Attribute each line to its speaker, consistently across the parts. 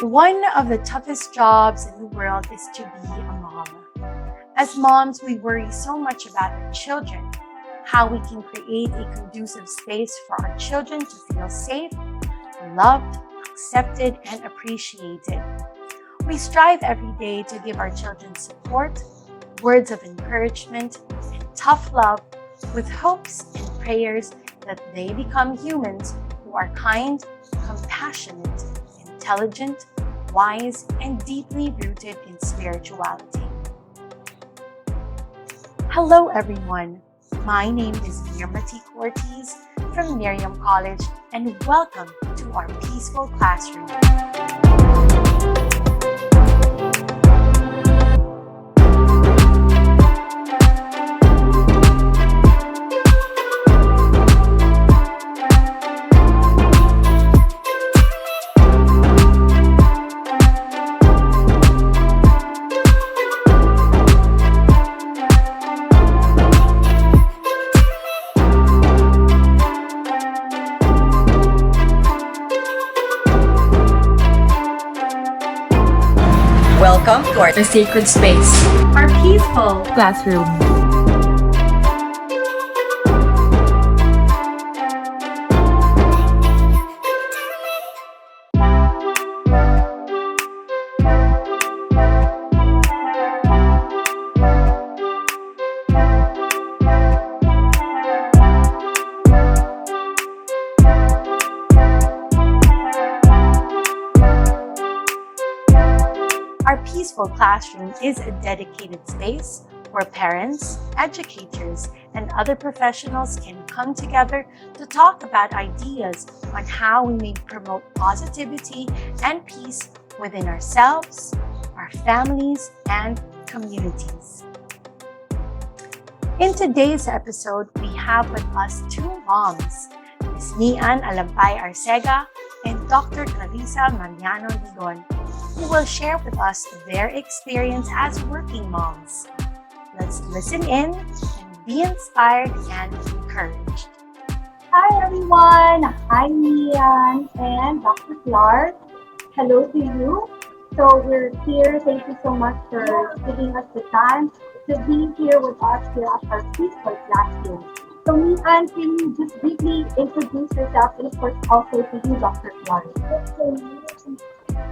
Speaker 1: One of the toughest jobs in the world is to be a mom. As moms, we worry so much about our children, how we can create a conducive space for our children to feel safe, loved, accepted, and appreciated. We strive every day to give our children support, words of encouragement, and tough love with hopes and prayers that they become humans who are kind, compassionate, intelligent, wise, and deeply rooted in spirituality. Hello, everyone. My name is Mirma Tica-Ortiz from Miriam College, and welcome to our peaceful classroom.
Speaker 2: Welcome to our sacred space,
Speaker 1: Our peaceful
Speaker 2: classroom.
Speaker 1: Our peaceful classroom is a dedicated space where parents, educators, and other professionals can come together to talk about ideas on how we may promote positivity and peace within ourselves, our families, and communities. In today's episode, we have with us two moms, Ms. Mian Alampay-Arcega and Dr. Clarissa Mariano-Ligon, who will share with us their experience as working moms. Let's listen in and be inspired and encouraged.
Speaker 3: Hi everyone, I'm Mian and Dr. Clark. Hello to you. So we're here. Thank you so much for giving us the time to be here with us here at our peaceful classroom. So Mian, can you just briefly introduce yourself and of course also to you, Dr. Clark?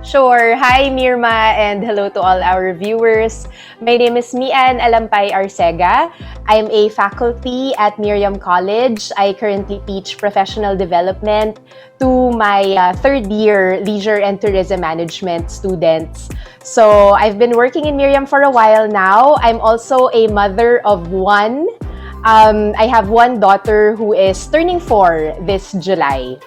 Speaker 4: Sure. Hi, Mirma, and hello to all our viewers. My name is Mian Alampay-Arcega. I'm a faculty at Miriam College. I currently teach professional development to my third year leisure and tourism management students. So I've been working in Miriam for a while now. I'm also a mother of one. I have one daughter who is turning 4 this July.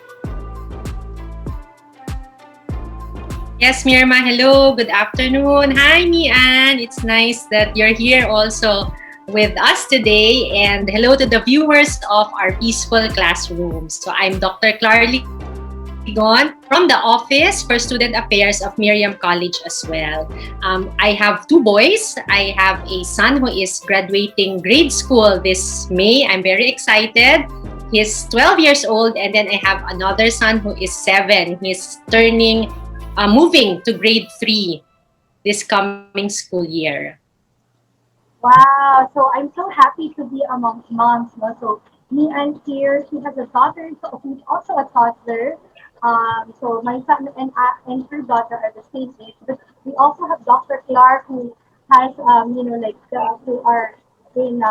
Speaker 5: Yes, Mirma, hello, good afternoon. Hi, Mian. It's nice that you're here also with us today. And hello to the viewers of our peaceful classroom. So I'm Dr. Clarissa Mariano-Ligon from the Office for Student Affairs of Miriam College as well. I have two boys. I have a son who is graduating grade school this May. I'm very excited. He's 12 years old. And then I have another son who is 7. He's moving to grade 3 this coming school year.
Speaker 3: Wow, so I'm so happy to be among moms. No? So Mian here, she has a daughter who's also a toddler. So my son and her daughter are the same age. But we also have Dr. Clark who has, who are in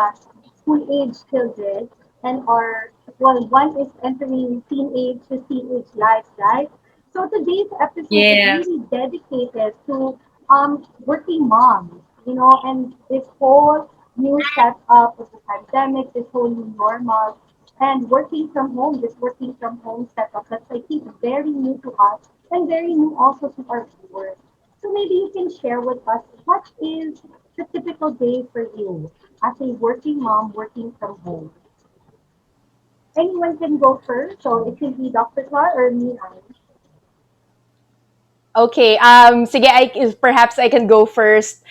Speaker 3: school age children and one is entering teenage to teenage life, right? So today's episode
Speaker 5: Yes.
Speaker 3: is really dedicated to working moms, and this whole new setup of the pandemic, this whole new normal, and working from home, this working from home setup that's I think very new to us and very new also to our viewers. So maybe you can share with us what is the typical day for you as a working mom working from home. Anyone can go first, so it can be Dr. Clark or me.
Speaker 4: Okay, sige, perhaps I can go first.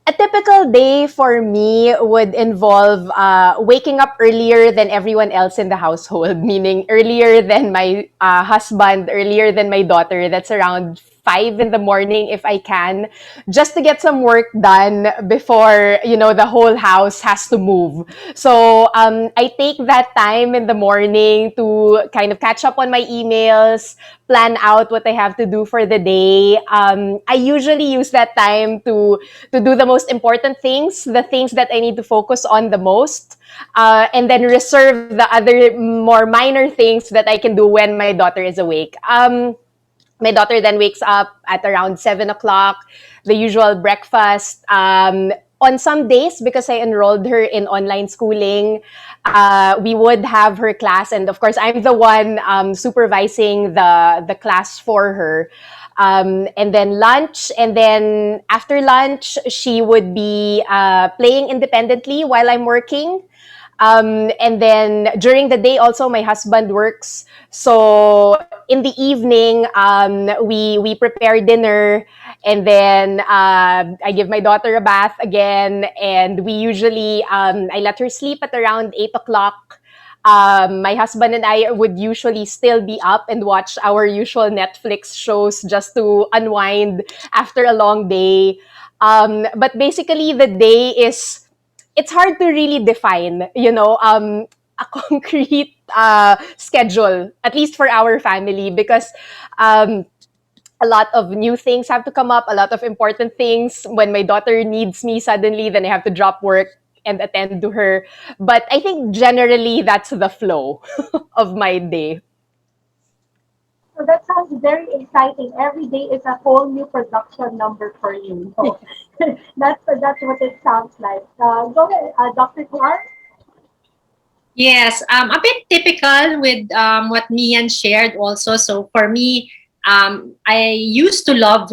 Speaker 4: A typical day for me would involve waking up earlier than everyone else in the household, meaning earlier than my husband, earlier than my daughter. That's around 5 in the morning if I can, just to get some work done before, the whole house has to move. So I take that time in the morning to kind of catch up on my emails, plan out what I have to do for the day. I usually use that time to do the most important things, the things that I need to focus on the most, and then reserve the other more minor things that I can do when my daughter is awake. My daughter then wakes up at around 7 o'clock, the usual breakfast. On some days, because I enrolled her in online schooling, we would have her class, and of course, I'm the one supervising the class for her. And then lunch, and then after lunch, she would be playing independently while I'm working. And then during the day, also my husband works. So in the evening, we prepare dinner, and then I give my daughter a bath again, and we usually I let her sleep at around 8 o'clock. My husband and I would usually still be up and watch our usual Netflix shows just to unwind after a long day. But basically, the day is, it's hard to really define, a concrete schedule, at least for our family, because um, a lot of new things have to come up, a lot of important things. When my daughter needs me suddenly, then I have to drop work and attend to her. But I think generally that's the flow of my day.
Speaker 3: So that sounds very exciting. Every day is a whole new production number for you. So that's what it sounds like. Go ahead, Dr. Clark.
Speaker 5: Yes, a bit typical with what Mian shared also. So for me, I used to love,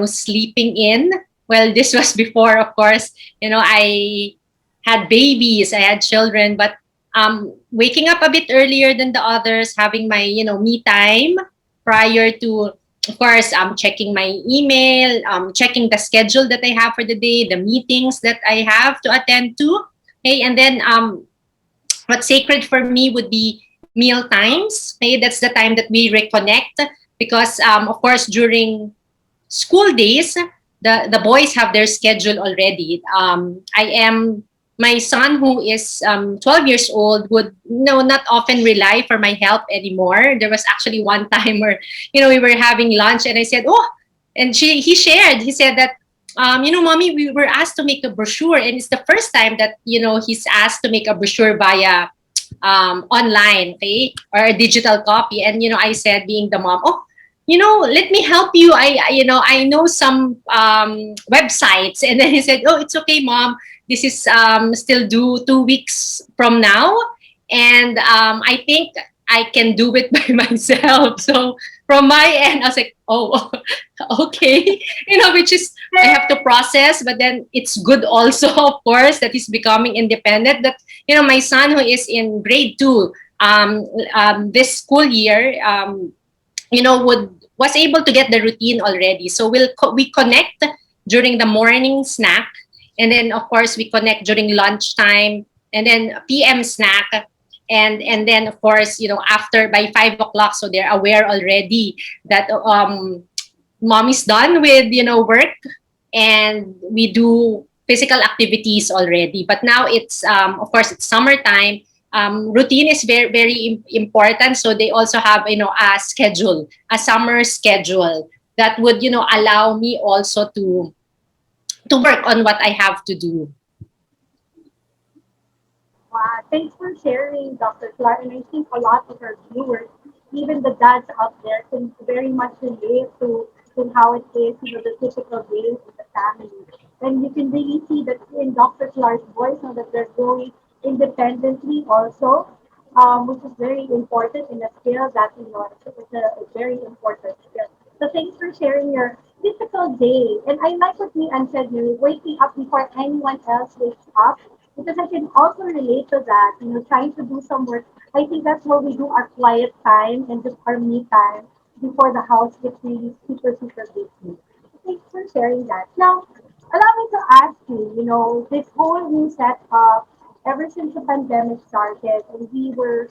Speaker 5: sleeping in. Well, this was before, of course, I had babies, I had children, but waking up a bit earlier than the others, having my, me time prior to, of course, checking my email, checking the schedule that I have for the day, the meetings that I have to attend to. Okay, and then what's sacred for me would be meal times. Okay, that's the time that we reconnect because, of course, during school days, the boys have their schedule already. I am my son, who is 12 years old, would not often rely for my help anymore. There was actually one time where we were having lunch, and I said, "Oh," and he said that. Mommy, we were asked to make a brochure, and it's the first time that he's asked to make a brochure via online, okay, or a digital copy. And I said, being the mom, oh, let me help you. I know some websites. And then he said, oh, it's okay, mom. This is still due 2 weeks from now. And I think I can do it by myself. So from my end, I was like, oh, okay. Which is, I have to process, but then it's good also, of course, that he's becoming independent. That, my son, who is in grade 2, this school year, was able to get the routine already. So we connect during the morning snack, and then of course we connect during lunchtime, and then PM snack, and then of course after by 5 o'clock, so they're aware already that mom is done with work, and we do physical activities already. But now it's of course it's summertime. Routine is very very important, so they also have a schedule, a summer schedule that would allow me also to work on what I have to do.
Speaker 3: Thanks for sharing, Dr. Clark. And I think a lot of our viewers, even the dads out there, can very much relate to how it is, the typical days of the family. And you can really see that in Dr. Clark's voice, now that they're growing independently also, which is very important in a skill that, it's a very important skill. So thanks for sharing your typical day. And I like what Mian said, waking up before anyone else wakes up, because I can also relate to that, trying to do some work. I think that's where we do our quiet time and just our me time before the house gets really super, super busy. Thanks for sharing that. Now, allow me to ask you, this whole new setup, ever since the pandemic started and we were,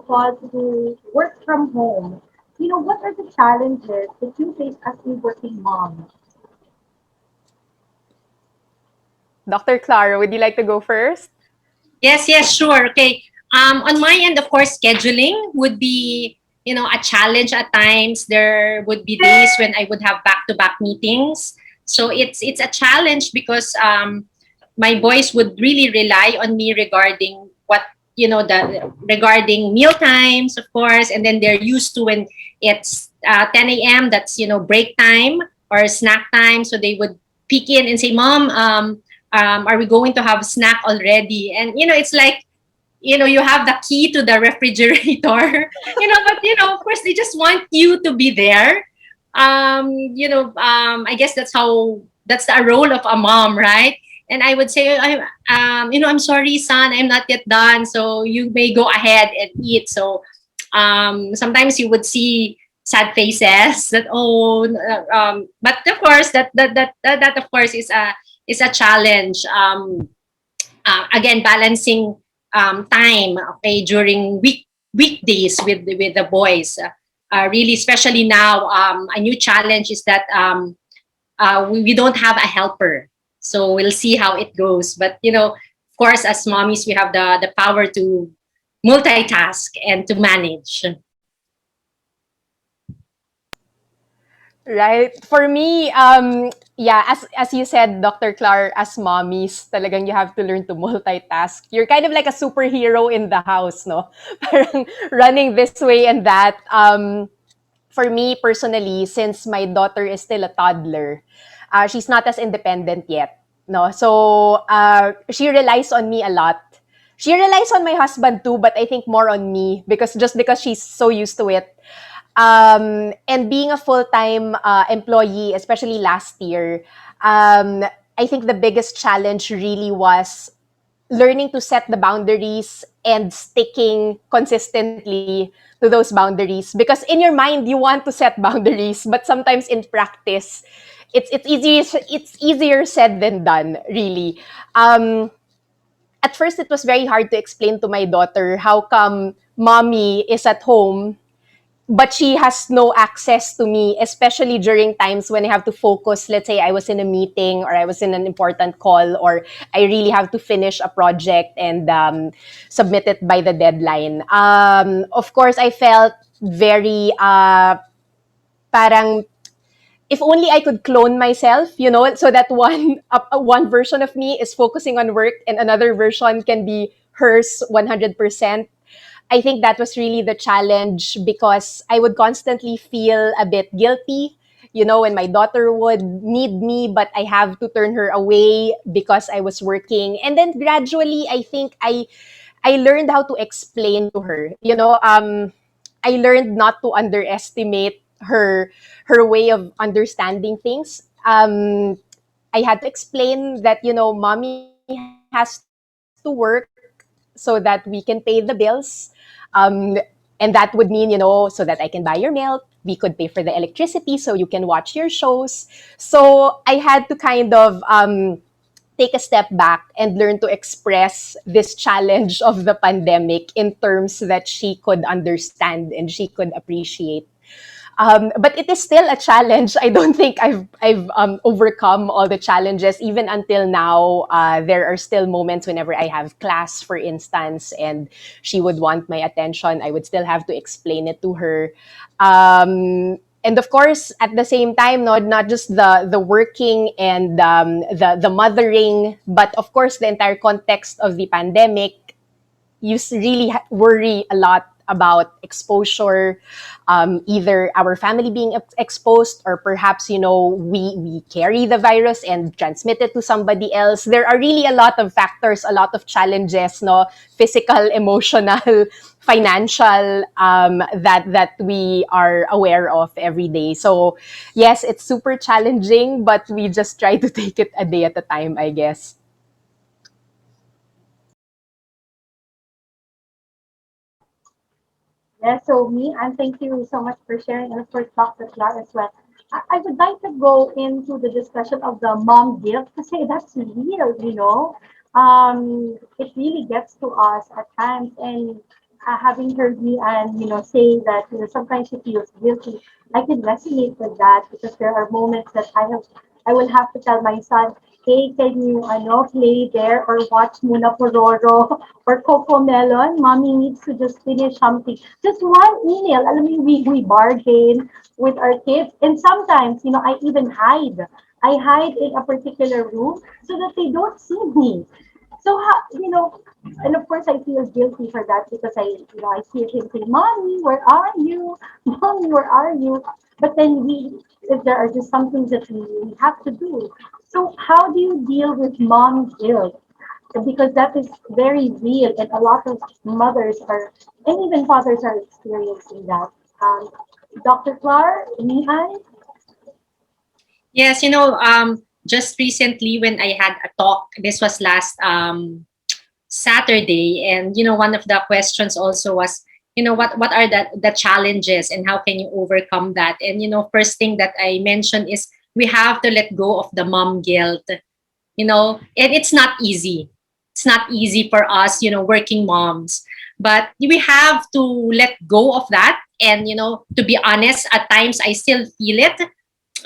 Speaker 3: called to work from home. what are the challenges that you face as a working mom?
Speaker 4: Dr. Clara, would you like to go first?
Speaker 5: Yes, yes, sure. Okay. On my end, of course, scheduling would be, a challenge at times. There would be days when I would have back-to-back meetings. So it's a challenge because my boys would really rely on me regarding the regarding meal times, of course, and then they're used to when it's 10 a.m. That's break time or snack time. So they would peek in and say, "Mom, are we going to have snack already?" And it's like, you have the key to the refrigerator, but of course they just want you to be there. I guess that's the role of a mom, right? And I would say, I'm sorry, son, I'm not yet done, so you may go ahead and eat. So sometimes you would see sad faces that, but of course that of course is a challenge. Again, balancing time, okay, during weekdays with the boys. Really, especially now, a new challenge is that we don't have a helper. So we'll see how it goes. But of course, as mommies, we have the power to multitask and to manage.
Speaker 4: Right. For me, yeah, as you said, Dr. Clar, as mommies, talagang you have to learn to multitask. You're kind of like a superhero in the house, no? Parang running this way and that. For me personally, since my daughter is still a toddler, she's not as independent yet, no? So she relies on me a lot. She relies on my husband too, but I think more on me because she's so used to it. And being a full-time employee, especially last year, I think the biggest challenge really was learning to set the boundaries and sticking consistently to those boundaries. Because in your mind, you want to set boundaries, but sometimes in practice, it's easier said than done, really. At first, it was very hard to explain to my daughter how come mommy is at home but she has no access to me, especially during times when I have to focus. Let's say I was in a meeting or I was in an important call or I really have to finish a project and submit it by the deadline. Of course, I felt very parang if only I could clone myself, so that one version of me is focusing on work and another version can be hers 100%. I think that was really the challenge because I would constantly feel a bit guilty, when my daughter would need me, but I have to turn her away because I was working. And then gradually, I think I learned how to explain to her. I learned not to underestimate her way of understanding things. I had to explain that mommy has to work so that we can pay the bills. And that would mean, so that I can buy your milk, we could pay for the electricity so you can watch your shows. So I had to kind of take a step back and learn to express this challenge of the pandemic in terms that she could understand and she could appreciate. But it is still a challenge. I don't think I've overcome all the challenges. Even until now, there are still moments whenever I have class, for instance, and she would want my attention. I would still have to explain it to her. And of course, at the same time, not just the working and the mothering, but of course the entire context of the pandemic, you really worry a lot about exposure, either our family being exposed or perhaps, we carry the virus and transmit it to somebody else. There are really a lot of factors, a lot of challenges, no? Physical, emotional, financial, that we are aware of every day. So yes, it's super challenging, but we just try to take it a day at a time, I guess.
Speaker 3: Yeah, so me, and thank you so much for sharing, and of course, Dr. Clark as well. I would like to go into the discussion of the mom guilt because that's real, It really gets to us at times, and having heard me and say that sometimes she feels guilty, I can resonate with that because there are moments that I will have to tell my son, hey, can you play there or watch Muna Pororo or Coco Melon? Mommy needs to just finish something. Just one email. Alam mo, we bargain with our kids, and sometimes I even hide. I hide in a particular room so that they don't see me. So, and of course I feel guilty for that because I hear him say, "Mommy, where are you? Mommy, where are you?" But then if there are just some things that we have to do. So, how do you deal with mom guilt? Because that is very real, and a lot of mothers and even fathers are experiencing that. Um, Dr. Clar, Mian,
Speaker 5: Yes, just recently when I had a talk, this was last Saturday, and one of the questions also was, what are the challenges and how can you overcome that? And first thing that I mentioned is we have to let go of the mom guilt. And it's not easy. It's not easy for us, working moms, but we have to let go of that. And to be honest, at times I still feel it.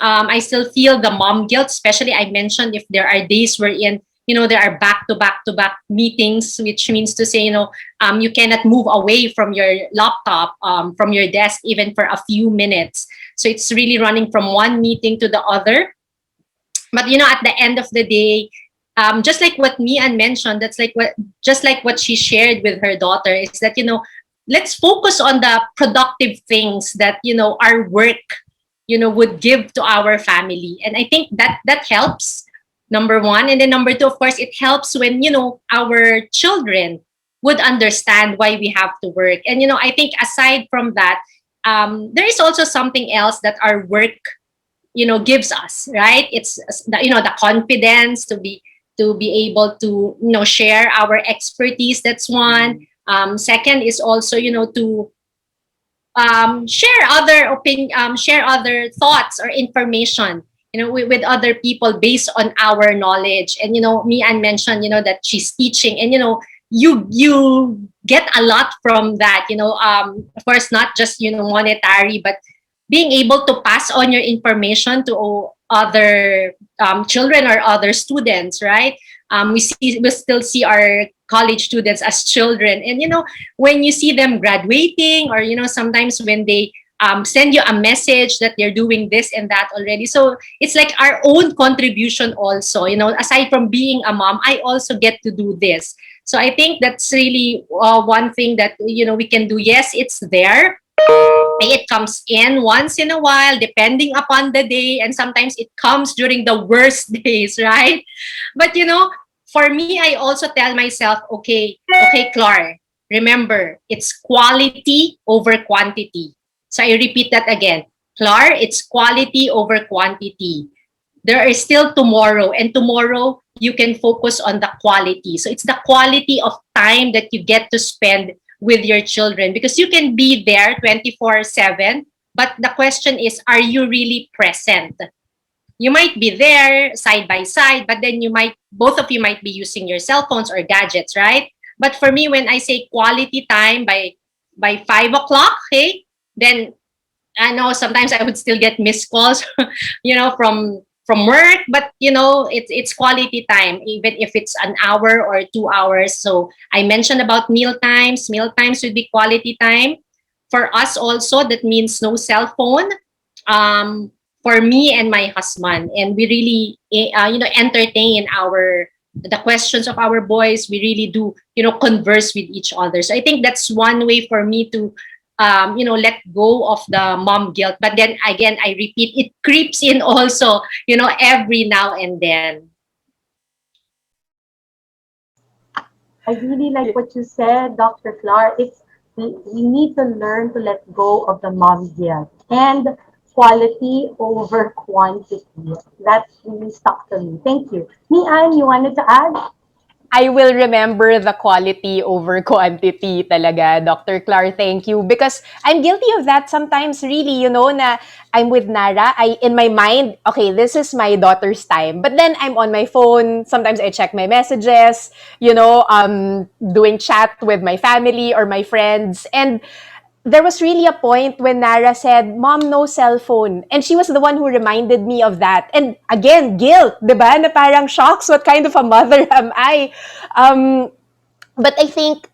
Speaker 5: I still feel the mom guilt, especially I mentioned if there are days wherein, there are back to back to back meetings, which means to say, you cannot move away from your laptop, from your desk, even for a few minutes. So it's really running from one meeting to the other. But, at the end of the day, just like what Mian mentioned, just like what she shared with her daughter is that, let's focus on the productive things that, our work would give to our family. And I think that helps, number one. And then number two, of course, it helps when our children would understand why we have to work. And I think aside from that, there is also something else that our work gives us, right? It's the confidence to be able to share our expertise. That's one. Second is also to share other thoughts or information, with other people based on our knowledge. And Mian mentioned, that she's teaching, and you get a lot from that. Of course, not just monetary, but being able to pass on your information to other children or other students, right? We still see our college students as children, and when you see them graduating, or sometimes when they send you a message that they're doing this and that already. So it's like our own contribution also. Aside from being a mom, I also get to do this. So I think that's really one thing that we can do. Yes, it's there. It comes in once in a while, depending upon the day, and sometimes it comes during the worst days, right? But for me, I also tell myself, okay, Clar, remember, it's quality over quantity. So I repeat that again. Clar, it's quality over quantity. There is still tomorrow, and tomorrow you can focus on the quality. So it's the quality of time that you get to spend with your children, because you can be there 24/7, but the question is, are you really present? You might be there side by side, but then both of you might be using your cell phones or gadgets, right? But for me, when I say quality time by 5 o'clock, okay, then I know sometimes I would still get missed calls, from work, but it's quality time, even if it's an hour or 2 hours. So I mentioned about meal times. Meal times would be quality time for us also. That means no cell phone. For me and my husband, and we really entertain the questions of our boys. We really do converse with each other. So I think that's one way for me to let go of the mom guilt. But then again, I repeat, it creeps in also, every now and then.
Speaker 3: I really like what you said, Dr. Clar. We need to learn to let go of the mom guilt and quality over quantity. That really stuck to me. Thank you. Mian, you wanted to add?
Speaker 4: I will remember the quality over quantity talaga, Dr. Clar. Thank you. Because I'm guilty of that sometimes, really, na I'm with Nara. In my mind, okay, this is my daughter's time. But then I'm on my phone. Sometimes I check my messages, doing chat with my family or my friends. And there was really a point when Nara said, "Mom, no cell phone." And she was the one who reminded me of that. And again, guilt, di ba? Na parang shocks, what kind of a mother am I? But I think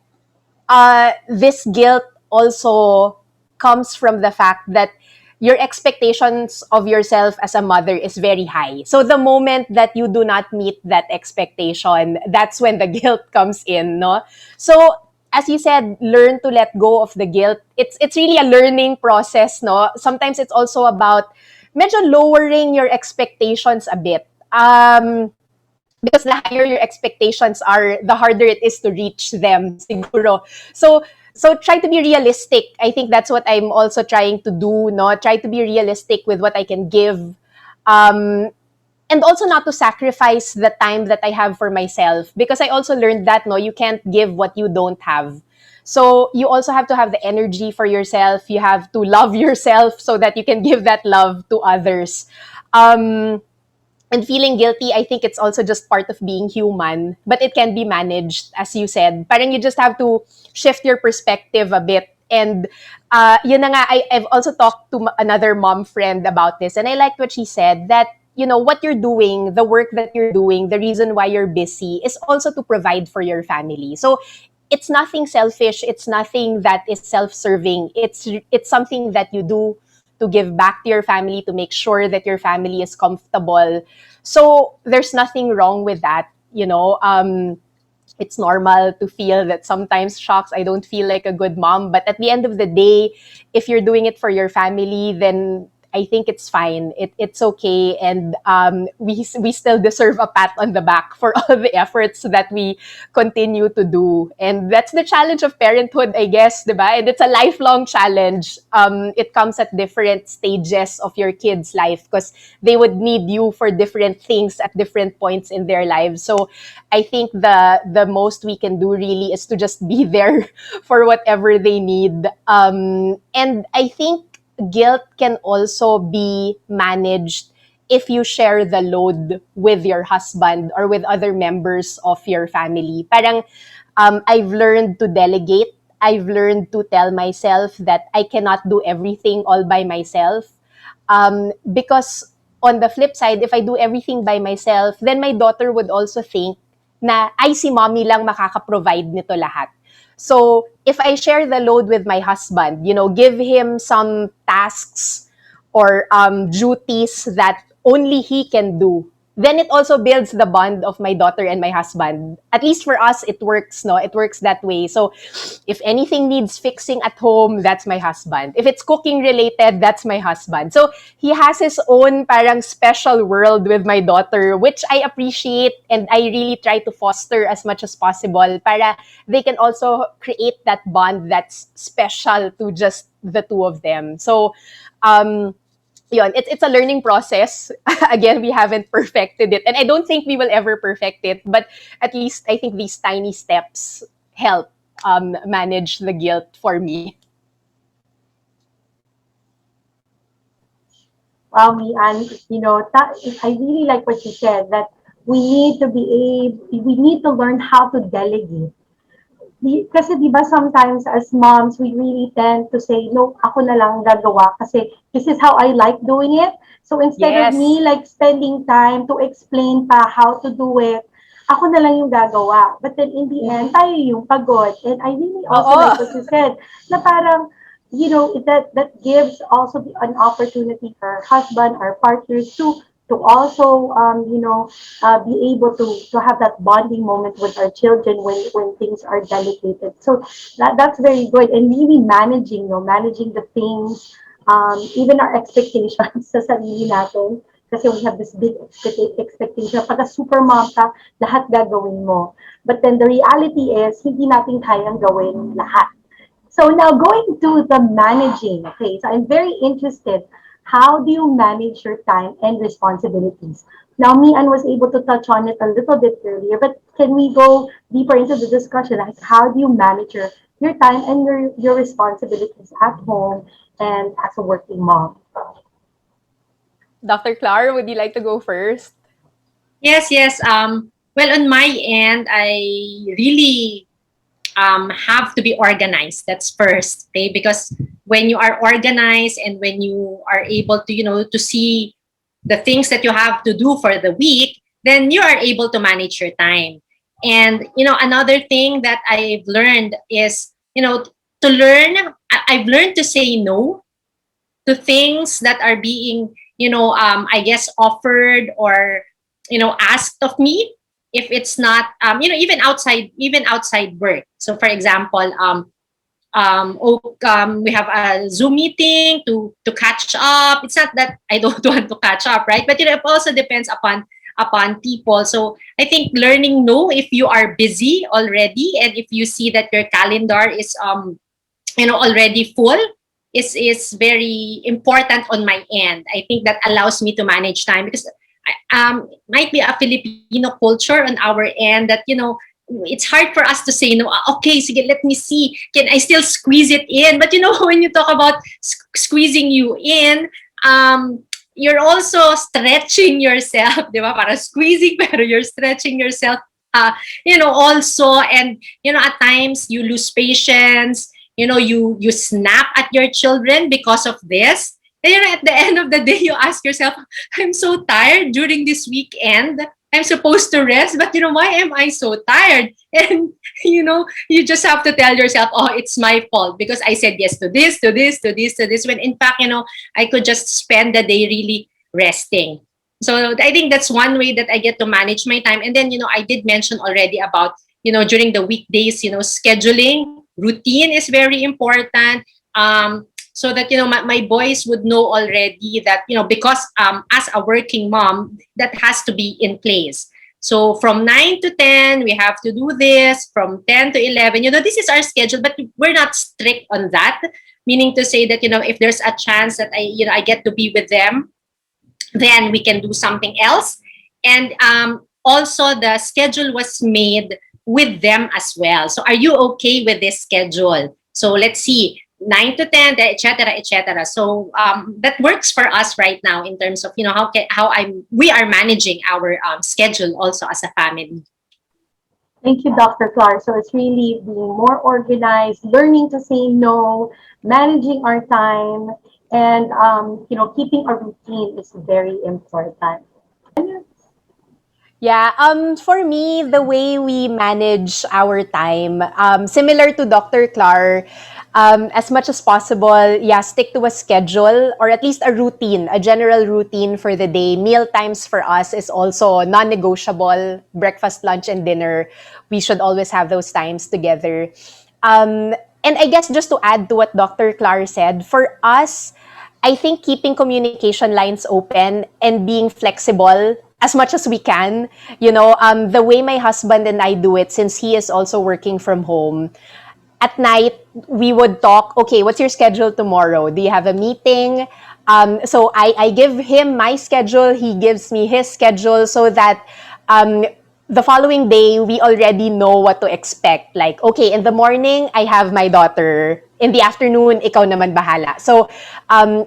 Speaker 4: this guilt also comes from the fact that your expectations of yourself as a mother is very high. So the moment that you do not meet that expectation, that's when the guilt comes in, no? So as you said, learn to let go of the guilt. It's really a learning process, no? Sometimes it's also about medyo lowering your expectations a bit. Because the higher your expectations are, the harder it is to reach them, siguro. So try to be realistic. I think that's what I'm also trying to do, no? Try to be realistic with what I can give. And also not to sacrifice the time that I have for myself. Because I also learned that, no, you can't give what you don't have. So you also have to have the energy for yourself. You have to love yourself so that you can give that love to others. And feeling guilty, I think it's also just part of being human, but it can be managed, as you said. Parang you just have to shift your perspective a bit. And yun na nga, I've also talked to another mom friend about this, and I liked what she said, that what you're doing, the work that you're doing, the reason why you're busy is also to provide for your family. So it's nothing selfish. It's nothing that is self-serving. It's something that you do to give back to your family, to make sure that your family is comfortable. So there's nothing wrong with that. It's normal to feel that sometimes, shocks, I don't feel like a good mom. But at the end of the day, if you're doing it for your family, then I think it's fine. It's okay. And we still deserve a pat on the back for all the efforts that we continue to do. And that's the challenge of parenthood, I guess, diba? And it's a lifelong challenge. It comes at different stages of your kid's life because they would need you for different things at different points in their lives. So I think the most we can do really is to just be there for whatever they need. And I think guilt can also be managed if you share the load with your husband or with other members of your family. Parang I've learned to delegate. I've learned to tell myself that I cannot do everything all by myself. Because on the flip side, if I do everything by myself, then my daughter would also think na ay si mommy lang makaka-provide nito lahat. So if I share the load with my husband, give him some tasks or duties that only he can do, then it also builds the bond of my daughter and my husband. At least for us, it works, no? It works that way. So if anything needs fixing at home, that's my husband. If it's cooking related, that's my husband. So he has his own parang special world with my daughter, which I appreciate and I really try to foster as much as possible para they can also create that bond that's special to just the two of them. So, it's a learning process. Again, we haven't perfected it. And I don't think we will ever perfect it. But at least I think these tiny steps help manage the guilt for me.
Speaker 3: Wow, Mian, I really like what you said, that we need to learn how to delegate. Kasi di ba sometimes as moms, we really tend to say, no, ako na lang gagawa kasi this is how I like doing it. So instead of
Speaker 4: Yes.
Speaker 3: me like spending time to explain pa how to do it, ako na lang yung gagawa. But then in the end, tayo yung pagod. And I really also like what you said, na parang, that gives also an opportunity for our husband, our partners to also be able to have that bonding moment with our children when things are delegated. So that's very good, and really managing the things, even our expectations sa sarili natin. Kasi we have this big expectation. Pagka super mom ka, lahat gagawin mo. But then the reality is, hindi natin kayang gawin lahat. So now going to the managing. Okay, so I'm very interested. how do you manage your time and responsibilities? Now, Mian was able to touch on it a little bit earlier, but can we go deeper into the discussion? Like, how do you manage your time and your responsibilities at home and as a working mom?
Speaker 4: Dr. Clar, would you like to go first?
Speaker 5: Yes, yes. Well, on my end, I really have to be organized. That's first, okay? Because when you are organized and when you are able to, to see the things that you have to do for the week, then you are able to manage your time. And, another thing that I've learned is, to learn, I've learned to say no to things that are being, I guess, offered or, asked of me if it's not, even outside work. So for example, we have a Zoom meeting to catch up. It's not that I don't want to catch up, right? But it also depends upon people. So I think learning no if you are busy already and if you see that your calendar is already full is very important on my end. I think that allows me to manage time because might be a Filipino culture on our end that it's hard for us to say no. Okay, sige, let me see. Can I still squeeze it in? But when you talk about squeezing you in, you're also stretching yourself, di ba? Para squeezing, pero you're stretching yourself. Also, and at times you lose patience. You snap at your children because of this. And at the end of the day, you ask yourself, I'm so tired during this weekend. I'm supposed to rest, but why am I so tired? And you just have to tell yourself, oh, it's my fault because I said yes to this, to this, to this, to this. When in fact, I could just spend the day really resting. So I think that's one way that I get to manage my time. And then, I did mention already about, during the weekdays, scheduling, routine is very important. So that my boys would know already that because as a working mom that has to be in place. So from 9 to 10 we have to do this, from 10 to 11 this is our schedule, but we're not strict on that, meaning to say that if there's a chance that I get to be with them, then we can do something else. And also the schedule was made with them as well. So are you okay with this schedule? So let's see, 9 to 10, etc., etc. So that works for us right now in terms of we are managing our schedule also as a family.
Speaker 3: Thank you, Dr. Clark. So it's really being more organized, learning to say no, managing our time, and keeping a routine is very important.
Speaker 4: Yeah, for me, the way we manage our time, similar to Dr. Clar, as much as possible, yeah, stick to a schedule or at least a routine, a general routine for the day. Meal times for us is also non-negotiable. Breakfast, lunch, and dinner, we should always have those times together. And I guess just to add to what Dr. Clar said, for us, I think keeping communication lines open and being flexible as much as we can. The way my husband and I do it, since he is also working from home, at night we would talk, okay, what's your schedule tomorrow? Do you have a meeting? So I give him my schedule, he gives me his schedule, so that the following day we already know what to expect. Like, okay, in the morning I have my daughter, in the afternoon ikaw naman bahala. So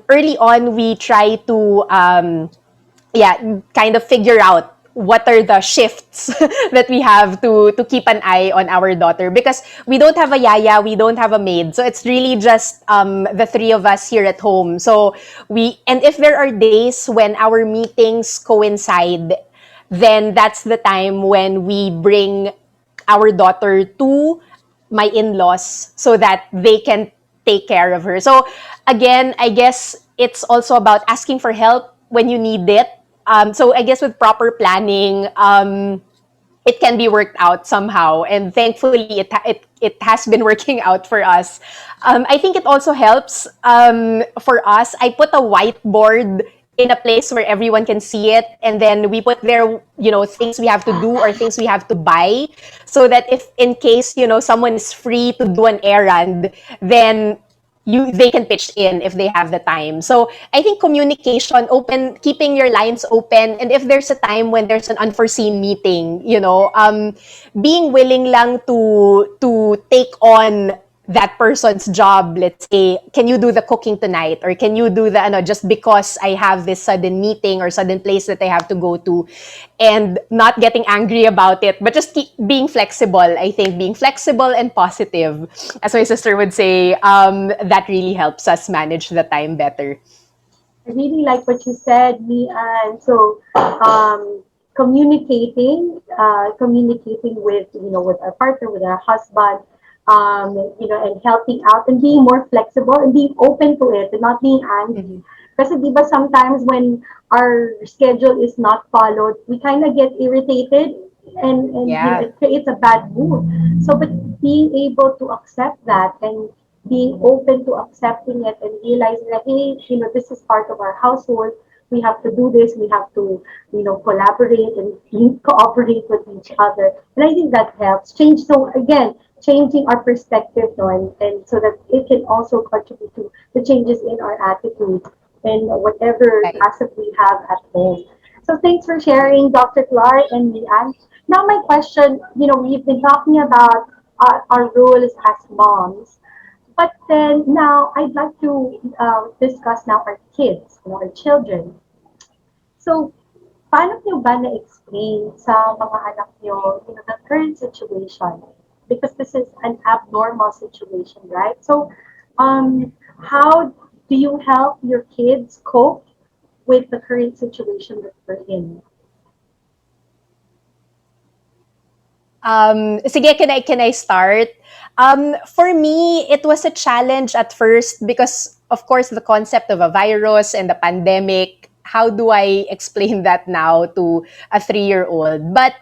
Speaker 4: early on we try to kind of figure out what are the shifts that we have to keep an eye on our daughter, because we don't have a yaya, we don't have a maid, so it's really just the three of us here at home. So and if there are days when our meetings coincide, then that's the time when we bring our daughter to my in-laws so that they can take care of her. So again, I guess it's also about asking for help when you need it. So I guess with proper planning, it can be worked out somehow, and thankfully it has been working out for us. I think it also helps for us. I put a whiteboard in a place where everyone can see it, and then we put there things we have to do or things we have to buy, so that if in case someone is free to do an errand, then they can pitch in if they have the time. So I think communication, keeping your lines open, and if there's a time when there's an unforeseen meeting, being willing lang to take on that person's job. Let's say, can you do the cooking tonight, or can you do the just because I have this sudden meeting or sudden place that I have to go to, and not getting angry about it, but just keep being flexible. I think being flexible and positive, as my sister would say, that really helps us manage the time better.
Speaker 3: I really like what you said, me, and so communicating with with our partner, with our husband, and helping out and being more flexible and being open to it and not being angry. Kasi di ba sometimes when our schedule is not followed, we kind of get irritated and
Speaker 4: Yeah.
Speaker 3: it creates a bad mood. So, but being able to accept that and being open to accepting it and realizing that, hey, this is part of our household. We have to do this. We have to, collaborate and cooperate with each other. And I think that helps change. So again, changing our perspective, no, and so that it can also contribute to the changes in our attitude and whatever
Speaker 4: Right.
Speaker 3: asset we have at home. So thanks for sharing, Dr. Clark and Mian. Now my question, we've been talking about our roles as moms. But then now I'd like to discuss now our kids, our children. So, paano niyo ba na-explain sa mga anak niyo, the current situation? Because this is an abnormal situation, right? So, how do you help your kids cope with the current situation that we're in?
Speaker 4: Sige, can I start? For me, it was a challenge at first because, of course, the concept of a virus and the pandemic, how do I explain that now to a 3-year-old? But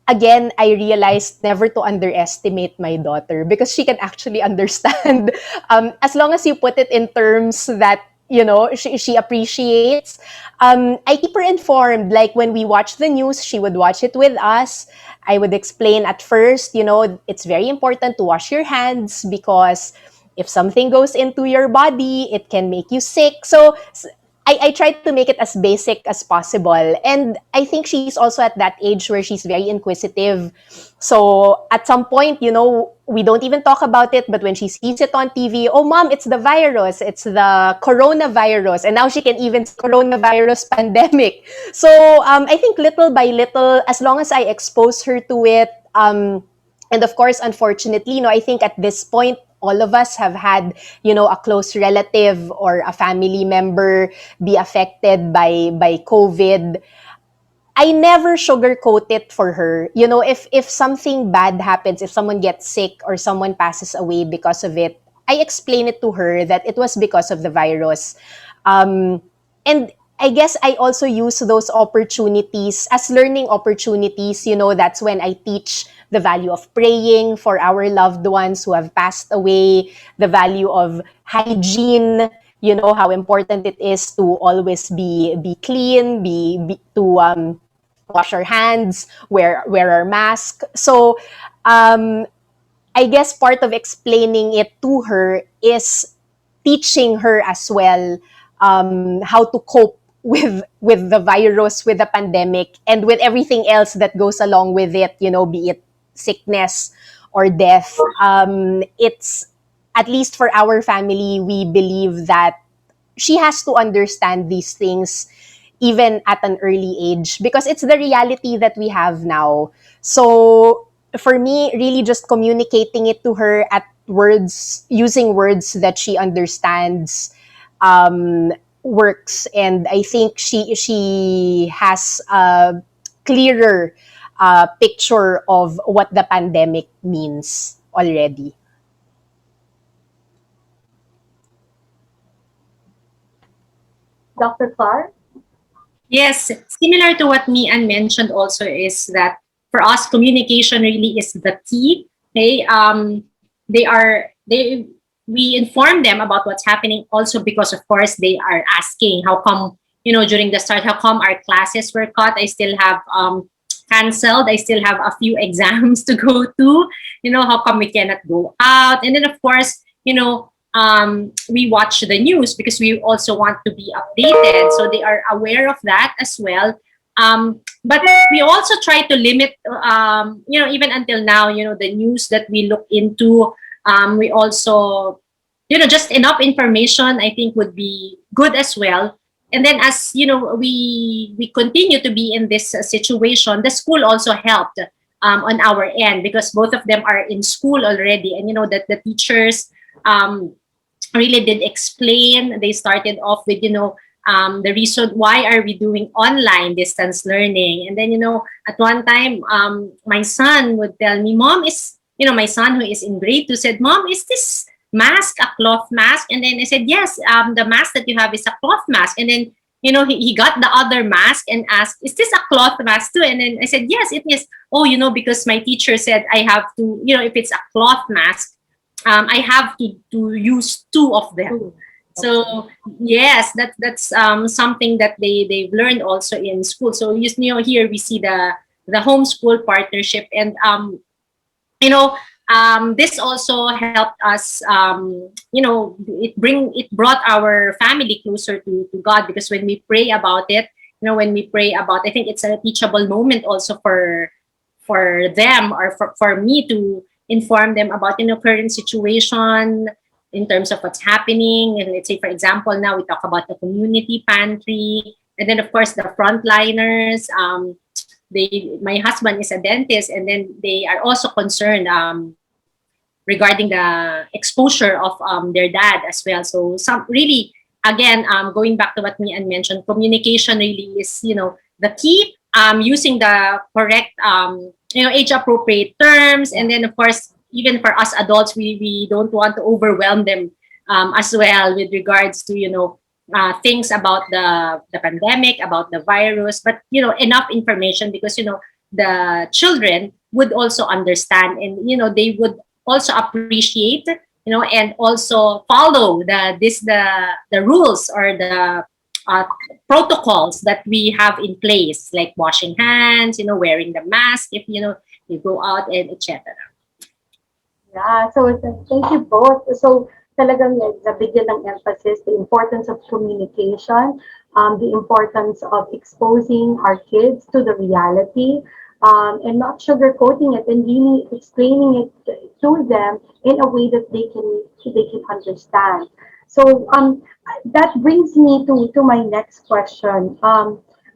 Speaker 4: again, I realized never to underestimate my daughter because she can actually understand. As long as you put it in terms that she appreciates. I keep her informed. Like when we watch the news, she would watch it with us. I would explain at first, it's very important to wash your hands because if something goes into your body, it can make you sick. So I try to make it as basic as possible. And I think she's also at that age where she's very inquisitive. So at some point, we don't even talk about it, but when she sees it on TV, oh, mom, it's the virus, it's the coronavirus. And now she can even say coronavirus pandemic. So I think little by little, as long as I expose her to it, and of course, unfortunately, I think at this point, all of us have had, a close relative or a family member be affected by COVID. I never sugarcoat it for her. If something bad happens, if someone gets sick or someone passes away because of it, I explain it to her that it was because of the virus. And I guess I also use those opportunities as learning opportunities. That's when I teach the value of praying for our loved ones who have passed away, the value of hygiene, how important it is to always be clean, to wash our hands, wear our mask. So I guess part of explaining it to her is teaching her as well how to cope with the virus, with the pandemic, and with everything else that goes along with it. Be it sickness or death. It's at least for our family, we believe that she has to understand these things even at an early age because it's the reality that we have now. So for me, really just communicating it to her at words, using words that she understands, works. And I think she has a clearer picture of what the pandemic means already.
Speaker 3: Dr. Clark?
Speaker 5: Yes, similar to what Mian mentioned also is that for us, communication really is the key. Okay, we inform them about what's happening also because of course they are asking how come during the start how come our classes were cut. I still have canceled. I still have a few exams to go to. How come we cannot go out? And then of course we watch the news because we also want to be updated. So they are aware of that as well. But we also try to limit, even until now, the news that we look into. We also, just enough information, I think, would be good as well. And then as, we continue to be in this situation, the school also helped on our end because both of them are in school already. And, that the teachers really did explain. They started off with, the reason why are we doing online distance learning. And then, at one time, my son would tell me, Mom, my son who is in grade 2 said, Mom, is this mask a cloth mask? And then I said, yes, the mask that you have is a cloth mask. And then, he got the other mask and asked, is this a cloth mask too? And then I said, yes, it is. Oh, because my teacher said I have to, if it's a cloth mask, I have to use 2 of them. So yes, that's something that they've learned also in school. So here we see the homeschool partnership, and this also helped us. It brought our family closer to God, because when we pray about it, I think it's a teachable moment also for them, or for me to inform them about current situation in terms of what's happening. And let's say, for example, now we talk about the community pantry, and then of course the frontliners. My husband is a dentist, and then they are also concerned regarding the exposure of their dad as well. So some really, again, going back to what Mian mentioned, communication really is the key. Using the correct age appropriate terms, and then of course, even for us adults, we don't want to overwhelm them as well with regards to things about the pandemic, about the virus, but enough information, because the children would also understand, and they would also appreciate, and also follow the rules or the protocols that we have in place, like washing hands, wearing the mask if you go out, and etc.
Speaker 3: Yeah, so thank you both. So talagang nabigyan ng emphasis the importance of communication, the importance of exposing our kids to the reality, and not sugarcoating it, and really explaining it to them in a way that they can understand. So that brings me to my next question.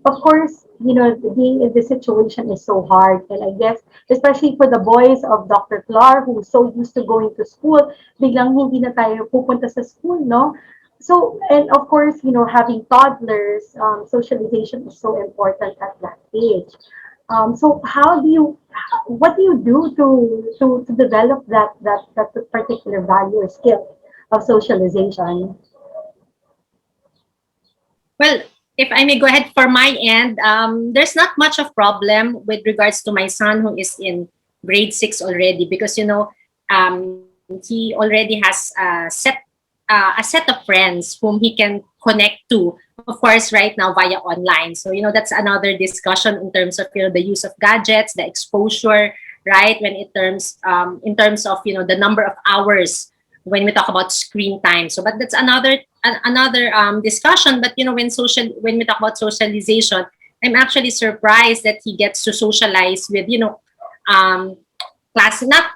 Speaker 3: Of course, being in this situation is so hard, and I guess especially for the boys of Dr. Clar, who's so used to going to school, biglang hindi na tayo pupunta sa school, no? So, and of course, having toddlers, socialization is so important at that age. So what do you do to develop that particular value or skill of socialization?
Speaker 5: Well, if I may go ahead for my end, there's not much of problem with regards to my son who is in grade 6 already, because he already has a set of friends whom he can connect to. Of course, right now via online. So that's another discussion in terms of the use of gadgets, the exposure, right? When in terms of the number of hours when we talk about screen time. So, but that's another discussion. But when we talk about socialization, I'm actually surprised that he gets to socialize with not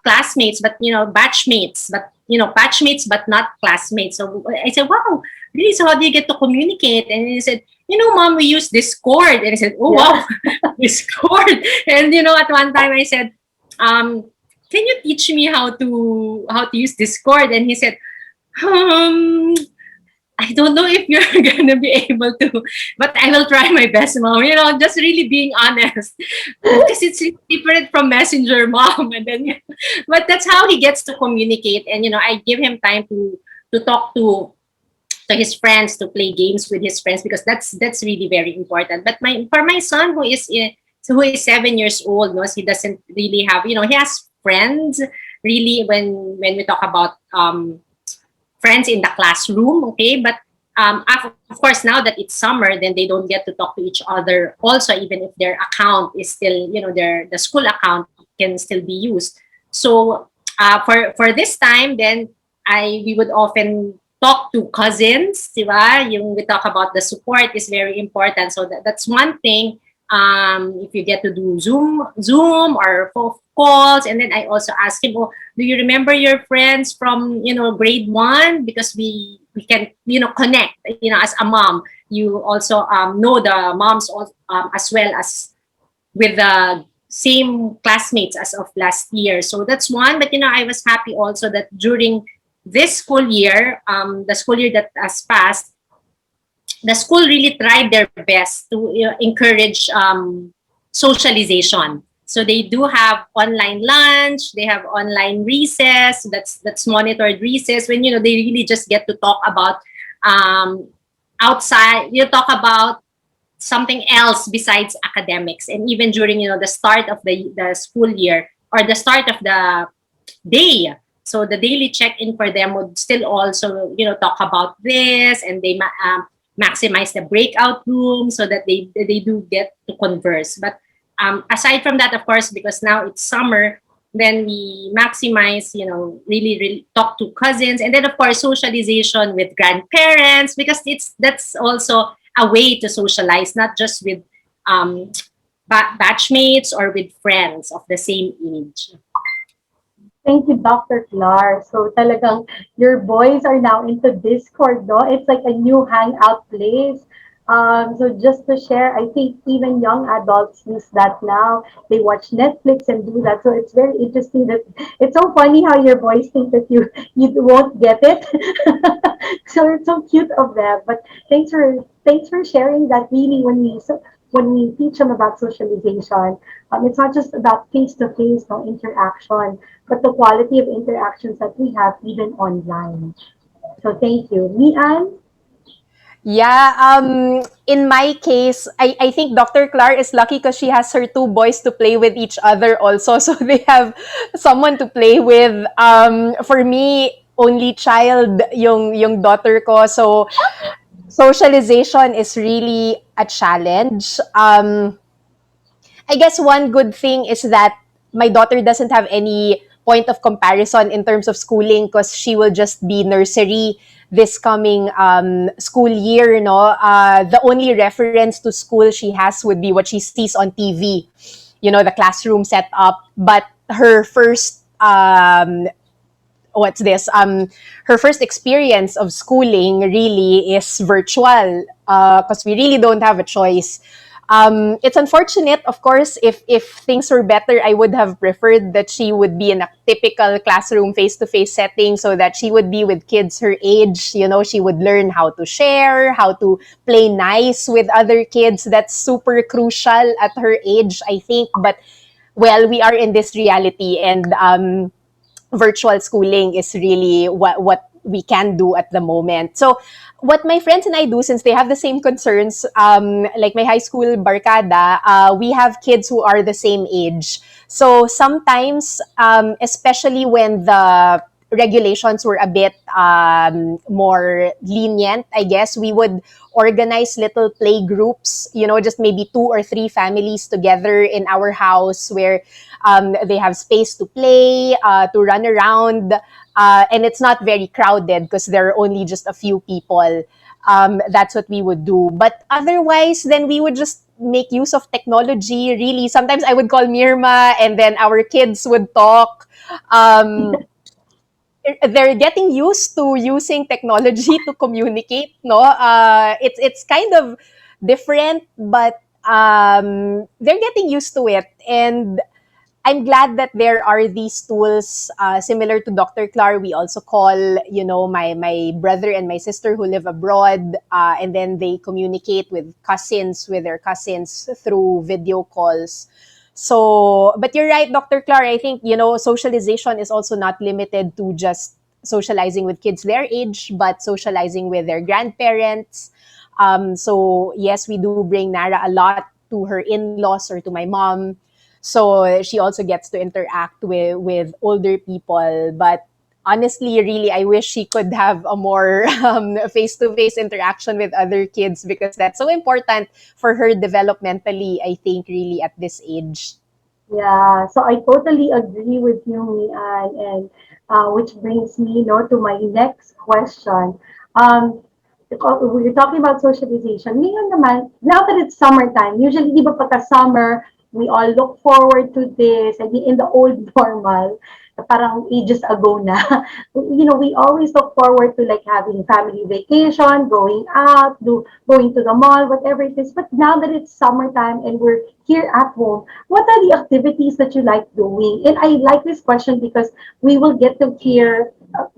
Speaker 5: classmates, but batchmates, but batchmates, but not classmates. So I said, wow, really? So how do you get to communicate? And he said, Mom, we use Discord. And I said, oh wow, Discord. And at one time I said, can you teach me how to use Discord? And he said, I don't know if you're gonna be able to, but I will try my best, Mom. Just really being honest, because it's different from Messenger, Mom. And then, but that's how he gets to communicate. And I give him time to talk to his friends, to play games with his friends, because that's really very important. But for my son who is 7 years old, he doesn't really have, he has friends really when we talk about friends in the classroom, okay? But of course, now that it's summer, then they don't get to talk to each other also, even if their account is still, the school account can still be used. So for this time, then we would often talk to cousins, di ba? Yung we talk about the support is very important. So that's one thing. If you get to do Zoom or phone calls, and then I also ask him, oh, do you remember your friends from grade one? Because we can connect. As a mom, you also know the moms as well as with the same classmates as of last year. So that's one. But I was happy also that during this school year, the school year that has passed, the school really tried their best to encourage socialization. So they do have online lunch, they have online recess. That's monitored recess when they really just get to talk about um, outside. You talk about something else besides academics, and even during the start of the school year or the start of the day. So the daily check-in for them would still also talk about this, and they maximize the breakout room so that they do get to converse. But aside from that, of course, because now it's summer, then we maximize, really talk to cousins, and then of course socialization with grandparents, because that's also a way to socialize, not just with um, batchmates or with friends of the same age.
Speaker 3: Thank you, Dr. Clar. So talagang your boys are now into Discord, no? It's like a new hangout place. So just to share, I think even young adults use that now. They watch Netflix and do that. So it's very interesting that it's so funny how your boys think that you won't get it. So it's so cute of them. But thanks for sharing that. Really, when we teach them about socialization, it's not just about face-to-face no interaction, but the quality of interactions that we have even online. So thank you. Mian?
Speaker 4: Yeah, in my case, I think Dr. Clar is lucky because she has her two boys to play with each other also. So they have someone to play with. For me, only child yung daughter ko. So socialization is really a challenge. I guess one good thing is that my daughter doesn't have any point of comparison in terms of schooling because she will just be nursery this coming school year. No, the only reference to school she has would be what she sees on TV. The classroom setup. But her first what's this? Her first experience of schooling really is virtual because we really don't have a choice. It's unfortunate, of course, if things were better, I would have preferred that she would be in a typical classroom face-to-face setting so that she would be with kids her age. She would learn how to share, how to play nice with other kids. That's super crucial at her age, I think. But, well, we are in this reality, and virtual schooling is really what we can do at the moment. So what my friends and I do, since they have the same concerns, like my high school barkada, we have kids who are the same age. So sometimes, especially when the regulations were a bit more lenient, I guess, we would organize little play groups, just maybe 2 or 3 families together in our house where they have space to play, to run around, and it's not very crowded because there are only just a few people. That's what we would do. But otherwise, then we would just make use of technology, really. Sometimes I would call Mirma and then our kids would talk. They're getting used to using technology to communicate, no? It's kind of different, but they're getting used to it. And I'm glad that there are these tools similar to Dr. Clar. We also call, my brother and my sister who live abroad, and then they communicate with their cousins through video calls. So, but you're right, Dr. Clar. I think, socialization is also not limited to just socializing with kids their age, but socializing with their grandparents. So, yes, we do bring Nara a lot to her in-laws or to my mom. So she also gets to interact with older people. But honestly, really, I wish she could have a more face-to-face interaction with other kids because that's so important for her developmentally, I think, really at this age.
Speaker 3: Yeah, so I totally agree with you, Mian. And which brings me, to my next question. Um, we're talking about socialization. Ngayon naman, now that it's summertime, usually, di ba pagka summer, we all look forward to this, and in the old normal, parang ages ago na, we always look forward to like having family vacation, going out, going to the mall, whatever it is. But now that it's summertime and we're here at home, what are the activities that you like doing? And I like this question because we will get to hear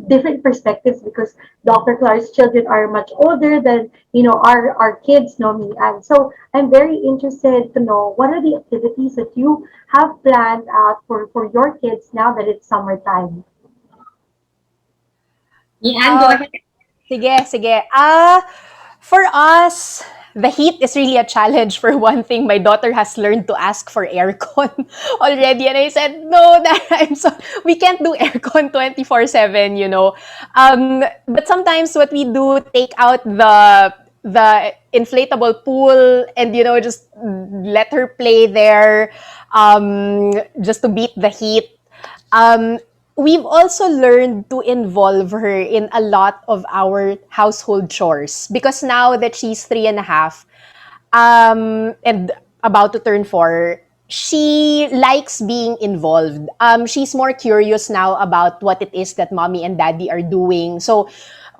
Speaker 3: different perspectives because Dr. Clark's children are much older than our kids know me, and so I'm very interested to know what are the activities that you have planned out for your kids now that it's summertime.
Speaker 5: Mian, go
Speaker 4: Uh,
Speaker 5: ahead.
Speaker 4: sige. For us, the heat is really a challenge for one thing. My daughter has learned to ask for aircon already. And I said, no, that we can't do aircon 24/7. But sometimes what we do, take out the inflatable pool and, just let her play there, just to beat the heat. Um, we've also learned to involve her in a lot of our household chores because now that she's 3.5, and about to turn 4, she likes being involved. She's more curious now about what it is that mommy and daddy are doing. So,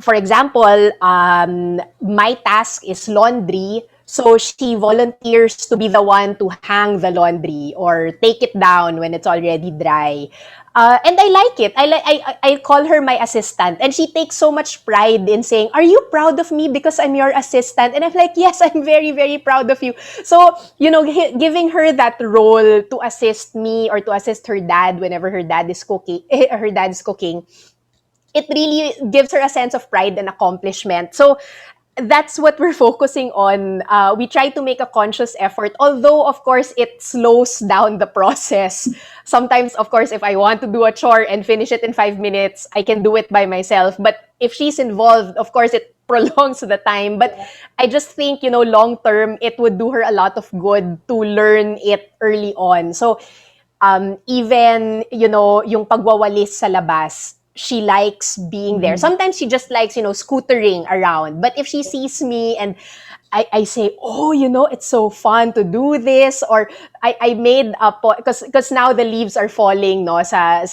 Speaker 4: for example, my task is laundry. So she volunteers to be the one to hang the laundry or take it down when it's already dry. And I like it. I call her my assistant, and she takes so much pride in saying, "Are you proud of me because I'm your assistant?" And I'm like, "Yes, I'm very very proud of you." So giving her that role to assist me or to assist her dad whenever her dad is cooking, it really gives her a sense of pride and accomplishment. So that's what we're focusing on. We try to make a conscious effort, although, of course, it slows down the process. Sometimes, of course, if I want to do a chore and finish it in 5 minutes, I can do it by myself. But if she's involved, of course, it prolongs the time. But I just think, long term, it would do her a lot of good to learn it early on. So, even, yung pagwawalis sa labas, she likes being there. Sometimes she just likes, scootering around. But if she sees me and I say, oh, it's so fun to do this, or I made a because now the leaves are falling, no, sa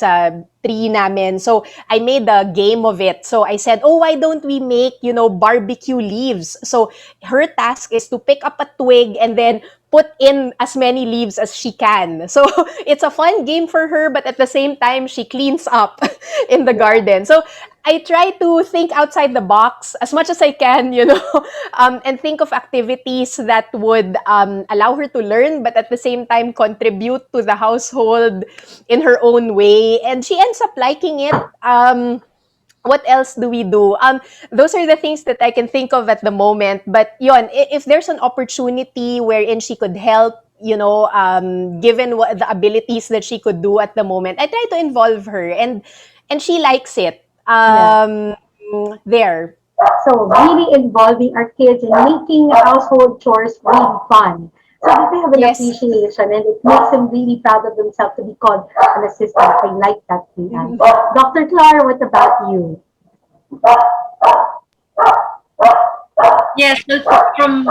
Speaker 4: tree namin. So I made a game of it. So I said, oh, why don't we make, barbecue leaves? So her task is to pick up a twig and then put in as many leaves as she can. So it's a fun game for her, but at the same time, she cleans up in the garden. So I try to think outside the box as much as I can, and think of activities that would allow her to learn, but at the same time contribute to the household in her own way. And she ends up liking it. What else do we do? Those are the things that I can think of at the moment. But if there's an opportunity wherein she could help, given what the abilities that she could do at the moment, I try to involve her, and she likes it.
Speaker 3: Yeah.
Speaker 4: There.
Speaker 3: So really involving our kids and making household chores really fun. So that they have an
Speaker 4: Yes.
Speaker 3: appreciation and it makes them really proud of themselves to be called an assistant. I like that, Mian. Dr. Clara, what about you?
Speaker 5: Yes, well, from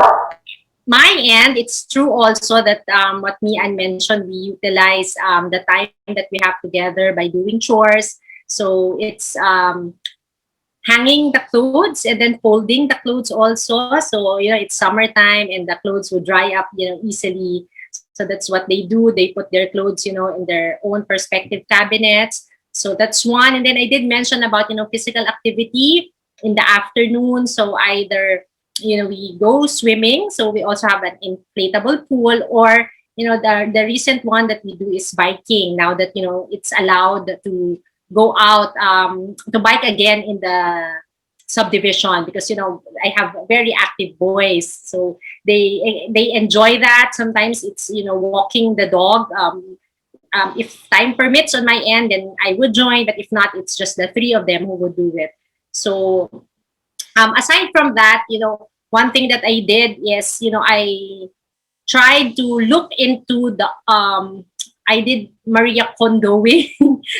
Speaker 5: my end, it's true also that what Mian mentioned, we utilize the time that we have together by doing chores. So it's hanging the clothes and then folding the clothes also. So, it's summertime and the clothes will dry up, easily. So that's what they do. They put their clothes, in their own perspective cabinets. So that's one. And then I did mention about, physical activity in the afternoon. So either, we go swimming. So we also have an inflatable pool, or, the recent one that we do is biking now that, it's allowed to go out to bike again in the subdivision because I have very active boys, so they enjoy that. Sometimes it's walking the dog. If time permits on my end, then I would join, but if not, it's just the three of them who would do it. So aside from that, one thing that I did is I tried to look into the I did Maria Kondoing.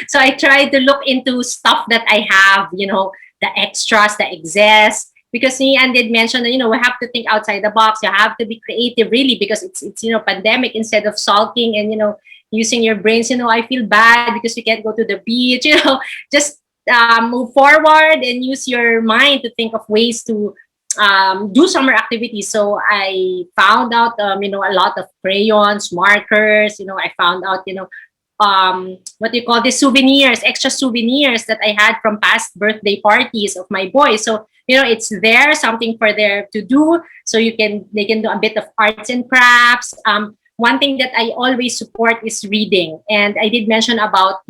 Speaker 5: So I tried to look into stuff that I have, the extras, the excess. Because Ian did mention that, we have to think outside the box. You have to be creative, really, because it's pandemic. Instead of sulking and, using your brains, I feel bad because you can't go to the beach, just move forward and use your mind to think of ways to do summer activities. So I found out, a lot of crayons, markers. I found out, what do you call this, souvenirs, extra souvenirs that I had from past birthday parties of my boys. So it's there, something for there to do. So they can do a bit of arts and crafts. One thing that I always support is reading. And I did mention about,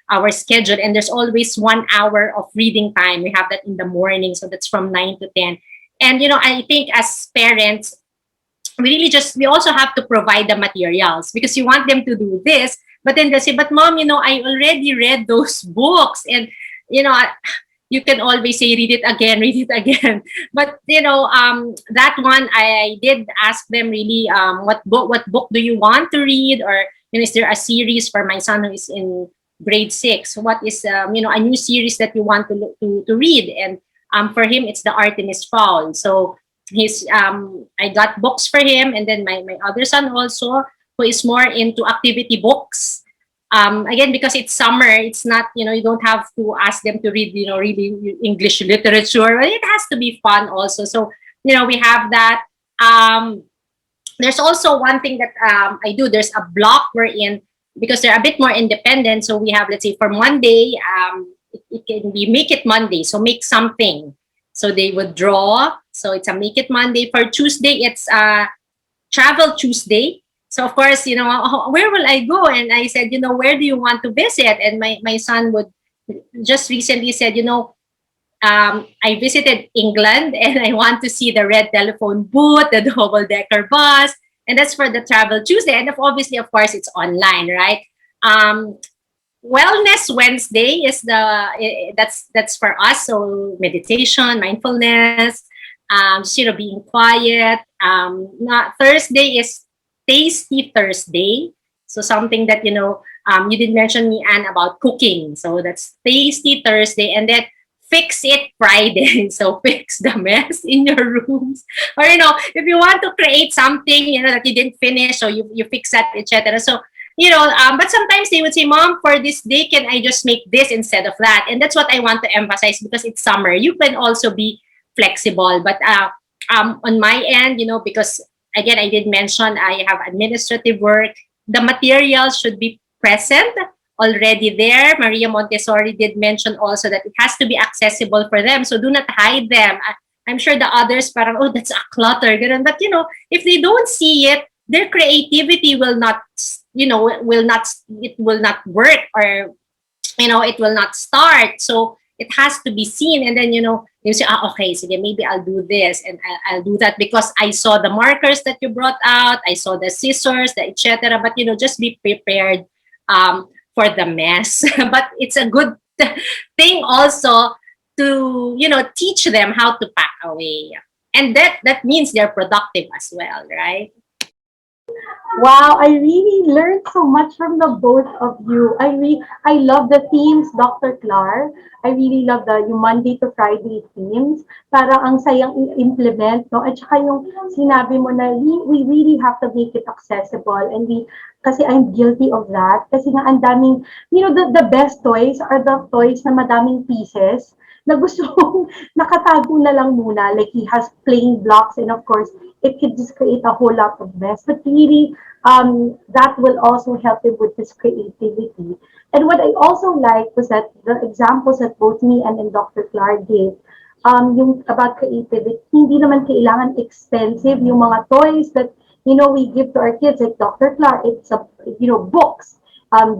Speaker 5: our schedule, and there's always 1 hour of reading time. We have that in the morning. So that's from 9 to 10. And, I think as parents, we also have to provide the materials, because you want them to do this, but then they say, but mom, I already read those books. And, you can always say, read it again, read it again. But, that one, I did ask them really, what book do you want to read? Or, is there a series for my son who is in grade 6? What is, a new series that you want to read? And for him, it's The Artemis Fowl. So I got books for him. And then my other son also, who is more into activity books. Again, because it's summer, it's not, you don't have to ask them to read, really English literature. But it has to be fun also. So, we have that. There's also one thing that I do. There's a block we're in, because they're a bit more independent. So we have, let's say, for Monday, it can be Make It Monday. So make something. So they would draw. So it's a Make It Monday. For Tuesday, it's Travel Tuesday. So of course, where will I go? And I said, where do you want to visit? And my son would just recently said, I visited England and I want to see the red telephone booth, the double-decker bus. And that's for the Travel Tuesday. And obviously, of course, it's online, right? Wellness Wednesday is that's for us. So meditation, mindfulness, being quiet. Thursday is Tasty Thursday. So something that, you did mention, Mian, about cooking. So that's Tasty Thursday. And then Fix It Friday. So fix the mess in your rooms. Or, if you want to create something, that you didn't finish, so you fix that, etc. So, but sometimes they would say, Mom, for this day, can I just make this instead of that? And that's what I want to emphasize, because it's summer. You can also be flexible. But on my end, because again, I did mention I have administrative work. The materials should be present, already there. Maria Montessori did mention also that it has to be accessible for them. So do not hide them. I'm sure the others parang, oh, that's a clutter. Ganun. But, if they don't see it, their creativity will not, it will not work, or, it will not start. So it has to be seen. And then, you say, okay, so maybe I'll do this and I'll do that because I saw the markers that you brought out. I saw the scissors, the etc. But, just be prepared for the mess. But it's a good thing also to, teach them how to pack away. And that means they're productive as well, right?
Speaker 3: Wow, I really learned so much from the both of you. I love the themes, Dr. Clar. I really love yung Monday to Friday themes. Parang ang sayang i-implement, no? At saka yung sinabi mo na we really have to make it accessible, and kasi I'm guilty of that. Kasi nga ang daming, the best toys are the toys na madaming pieces na gusto kong nakatago na lang muna. Like he has plain blocks, and of course, it could just create a whole lot of mess. But really, that will also help him with his creativity. And what I also like was that the examples that both me and Dr. Clark gave, yung about creativity, hindi naman kailangan expensive yung mga toys that, we give to our kids. Like Dr. Clark, it's books,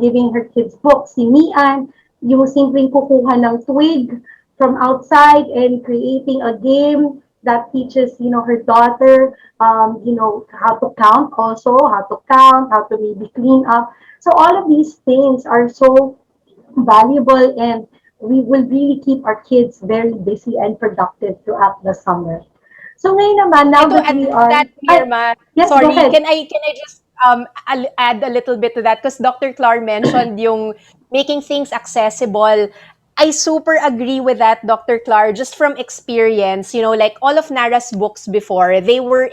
Speaker 3: giving her kids books. Si Mian, yung simpleng kukuha ng twig from outside and creating a game that teaches, her daughter, how to count also, how to maybe clean up. So all of these things are so valuable, and we will really keep our kids very busy and productive throughout the summer. So ngayon naman, now
Speaker 4: To
Speaker 3: that
Speaker 4: add
Speaker 3: we
Speaker 4: to
Speaker 3: are...
Speaker 4: that, Mirma,
Speaker 3: yes,
Speaker 4: sorry,
Speaker 3: go ahead.
Speaker 4: can I just I'll add a little bit to that because Dr. Clar mentioned yung making things accessible. I super agree with that, Dr. Clar. Just from experience, like all of Nara's books before, they were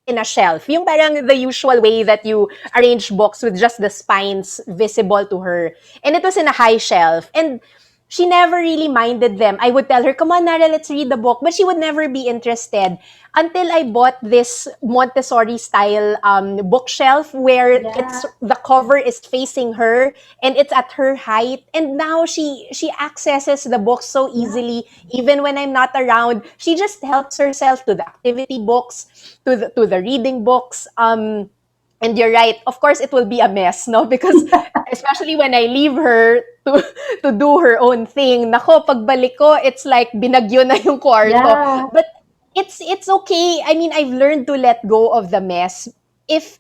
Speaker 4: in a shelf. Yung parang the usual way that you arrange books with just the spines visible to her. And it was in a high shelf. And she never really minded them. I would tell her, come on, Nara, let's read the book. But she would never be interested until I bought this Montessori style bookshelf where it's the cover is facing her and it's at her height. And now she accesses the books so easily, even when I'm not around. She just helps herself to the activity books, to the reading books. And you're right. Of course, it will be a mess, no? Because especially when I leave her to do her own thing, nako, pagbalik ko, it's like binagyo na yung kwarto.
Speaker 3: Yeah.
Speaker 4: But it's okay. I mean, I've learned to let go of the mess. If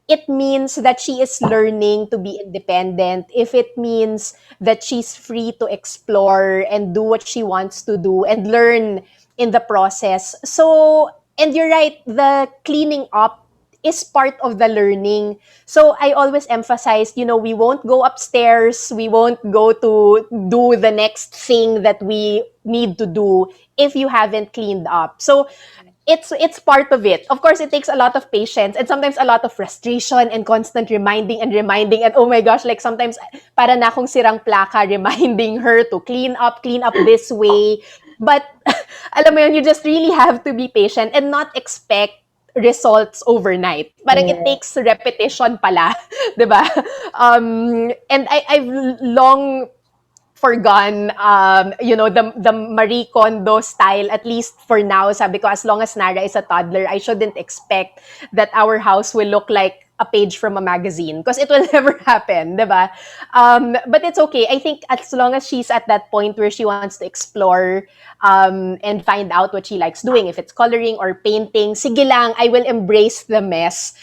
Speaker 4: it means that she is learning to be independent, if it means that she's free to explore and do what she wants to do and learn in the process. So, and you're right, the cleaning up is part of the learning. So I always emphasize, we won't go upstairs, we won't go to do the next thing that we need to do if you haven't cleaned up. So it's part of it. Of course, it takes a lot of patience and sometimes a lot of frustration and constant reminding and oh my gosh, like sometimes para na akong sirang plaka reminding her to clean up this way. But alam mo yun, you just really have to be patient and not expect results overnight. Parang it takes repetition pala, 'di ba? And I've long forgone the Marie Kondo style, at least for now. Sabi ko, as long as Nara is a toddler, I shouldn't expect that our house will look like a page from a magazine because it will never happen, diba? But it's okay. I think as long as she's at that point where she wants to explore and find out what she likes doing, if it's coloring or painting, sige lang, I will embrace the mess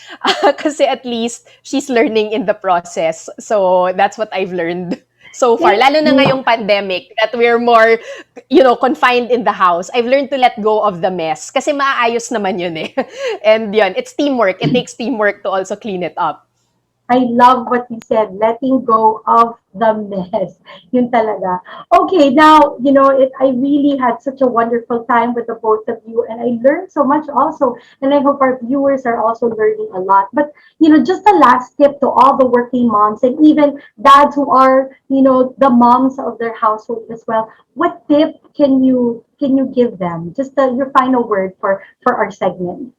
Speaker 4: kasi at least she's learning in the process. So that's what I've learned so far, lalo na ngayong pandemic that we're more, confined in the house. I've learned to let go of the mess kasi maaayos naman yun eh. And yun, it's teamwork. It takes teamwork to also clean it up.
Speaker 3: I love what you said, letting go of the mess. Yun talaga. Okay, now, I really had such a wonderful time with the both of you, and I learned so much also, and I hope our viewers are also learning a lot. But, just a last tip to all the working moms and even dads who are, the moms of their household as well. What tip can you give them? Just your final word for our segment.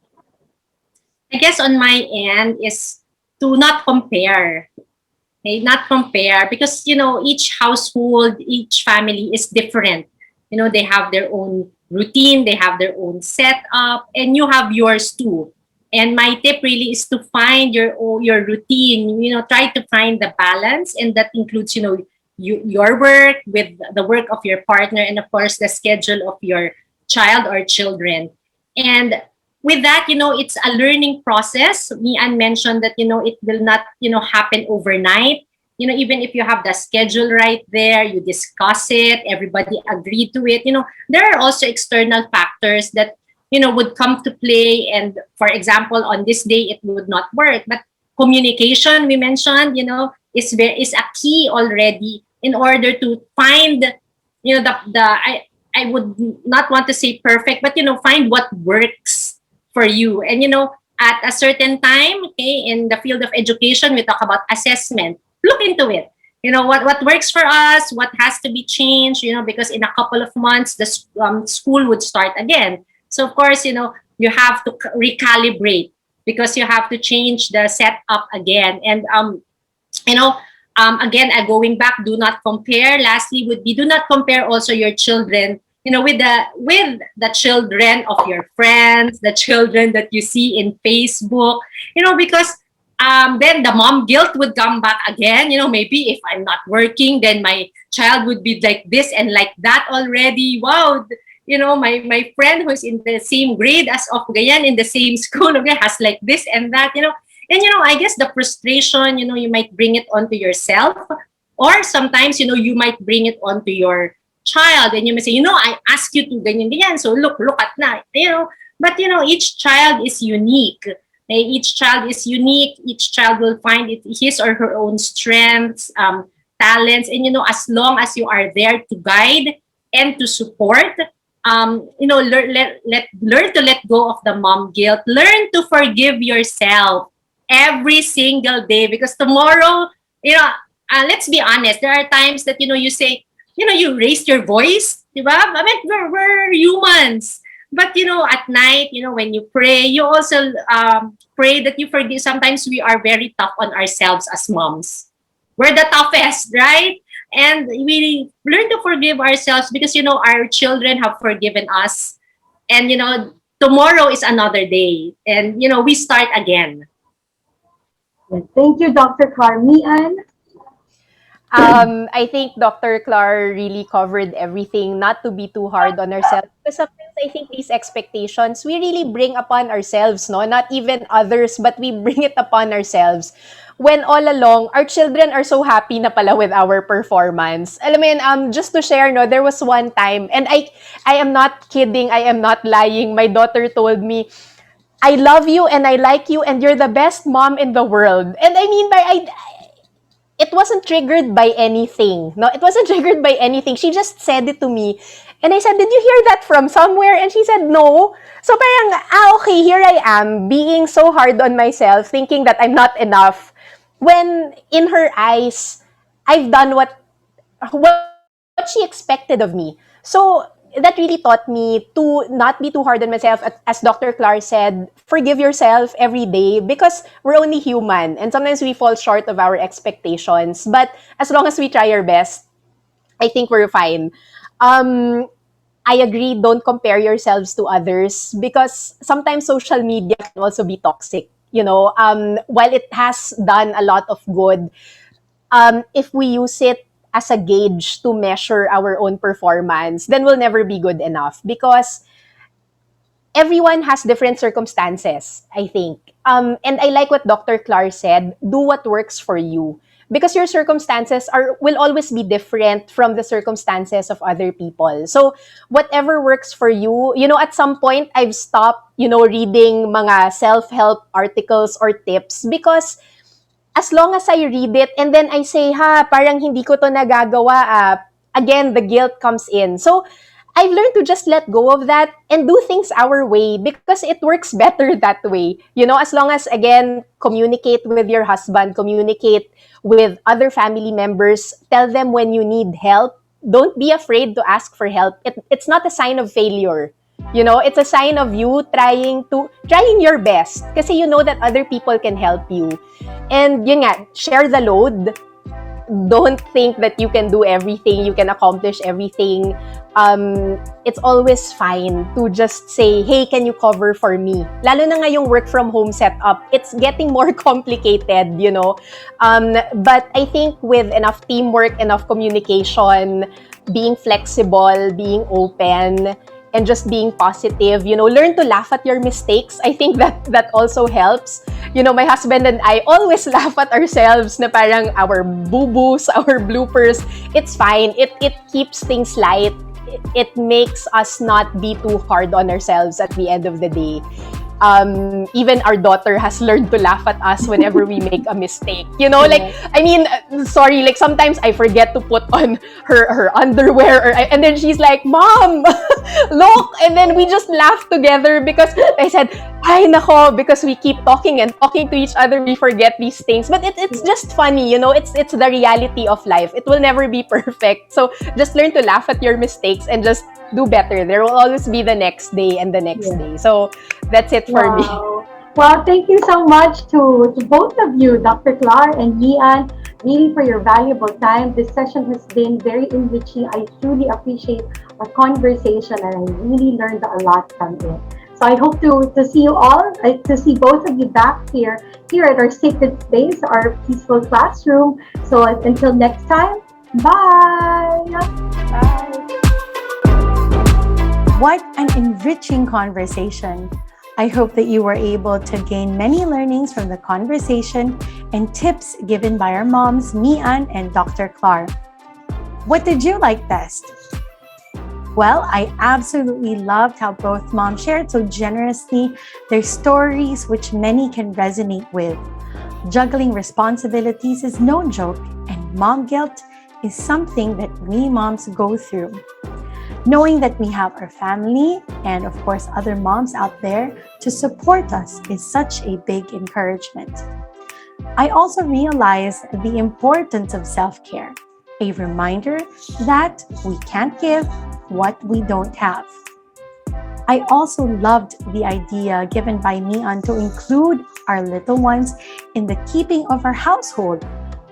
Speaker 5: I guess on my end is to not compare. Okay, not compare because each household, each family is different. They have their own routine, they have their own setup, and you have yours too. And my tip really is to find your routine. Try to find the balance, and that includes your work with the work of your partner, and of course the schedule of your child or children. And with that, it's a learning process. Mian mentioned that, it will not, happen overnight. Even if you have the schedule right there, you discuss it, everybody agreed to it. There are also external factors that, would come to play. And for example, on this day, it would not work. But communication, we mentioned, is a key already in order to find, I would not want to say perfect, but, find what works for you. And at a certain time, okay, in the field of education, we talk about assessment. Look into it. What works for us, what has to be changed, because in a couple of months the school would start again. So of course, you have to recalibrate because you have to change the setup again. And again, going back, do not compare. Lastly would be, do not compare also your children with the children of your friends, the children that you see in Facebook, because then the mom guilt would come back again. Maybe if I'm not working, then my child would be like this and like that already. Wow, my friend who's in the same grade as of Gayan in the same school, okay, has like this and that, And, I guess the frustration, you might bring it onto yourself, or sometimes, you might bring it onto your child, and you may say, I ask you to ganyan, so look at na, but each child is unique. Each child is unique. Each child will find his or her own strengths, talents, and as long as you are there to guide and to support, learn to let go of the mom guilt. Learn to forgive yourself every single day, because tomorrow, let's be honest, there are times that you say, you raised your voice, diba? I mean, we're humans. But at night, when you pray, you also pray that you forgive. Sometimes we are very tough on ourselves as moms. We're the toughest, right? And we learn to forgive ourselves because our children have forgiven us, and tomorrow is another day, and we start again.
Speaker 3: Thank you, Dr. Carmian.
Speaker 4: I think Dr. Clar really covered everything, not to be too hard on ourselves. Because sometimes I think these expectations, we really bring upon ourselves, no? Not even others, but we bring it upon ourselves. When all along, our children are so happy na pala with our performance. Alam mo yun, just to share, no, there was one time, and I am not kidding, I am not lying. My daughter told me, I love you and I like you and you're the best mom in the world. And I mean, it wasn't triggered by anything. No, it wasn't triggered by anything. She just said it to me. And I said, did you hear that from somewhere? And she said, no. So parang, okay, here I am, being so hard on myself, thinking that I'm not enough. When in her eyes, I've done what she expected of me. So that really taught me to not be too hard on myself. As Dr. Clar said, forgive yourself every day because we're only human and sometimes we fall short of our expectations. But as long as we try our best, I think we're fine. I agree, don't compare yourselves to others because sometimes social media can also be toxic. While it has done a lot of good, if we use it as a gauge to measure our own performance, then we'll never be good enough because everyone has different circumstances, I think. And I like what Dr. Clar said, do what works for you. Because your circumstances will always be different from the circumstances of other people. So whatever works for you, at some point, I've stopped, reading mga self-help articles or tips because as long as I read it and then I say, parang hindi ko to nagagawa, again, the guilt comes in. So, I've learned to just let go of that and do things our way because it works better that way. As long as, again, communicate with your husband, communicate with other family members, tell them when you need help. Don't be afraid to ask for help. It's not a sign of failure. It's a sign of you trying your best kasi you know that other people can help you. And yun nga, share the load. Don't think that you can do everything, you can accomplish everything. It's always fine to just say, hey, can you cover for me? Lalo na ngayong work from home setup, it's getting more complicated, But I think with enough teamwork, enough communication, being flexible, being open, and just being positive, learn to laugh at your mistakes. I think that also helps. My husband and I always laugh at ourselves na parang our boo-boos, our bloopers. It's fine. It keeps things light. It makes us not be too hard on ourselves at the end of the day. Even our daughter has learned to laugh at us whenever we make a mistake. Sorry, sometimes I forget to put on her underwear and then she's like, Mom, look! And then we just laugh together because I said, ay nako, because we keep talking and talking to each other, we forget these things. But it's just funny, it's the reality of life. It will never be perfect. So just learn to laugh at your mistakes and just do better. There will always be the next day and the next day. So that's it for me.
Speaker 3: Well, thank you so much to both of you, Dr. Clar and Mian, really for your valuable time. This session has been very enriching. I truly appreciate our conversation and I really learned a lot from it. So I hope to see you all, to see both of you back here at our sacred space, our peaceful classroom. So until next time, bye!
Speaker 4: Bye!
Speaker 1: What an enriching conversation. I hope that you were able to gain many learnings from the conversation and tips given by our moms, Mian and Dr. Clar. What did you like best? Well, I absolutely loved how both moms shared so generously their stories, which many can resonate with. Juggling responsibilities is no joke, and mom guilt is something that we moms go through. Knowing that we have our family and, of course, other moms out there to support us is such a big encouragement. I also realized the importance of self-care, a reminder that we can't give what we don't have. I also loved the idea given by Mian to include our little ones in the keeping of our household,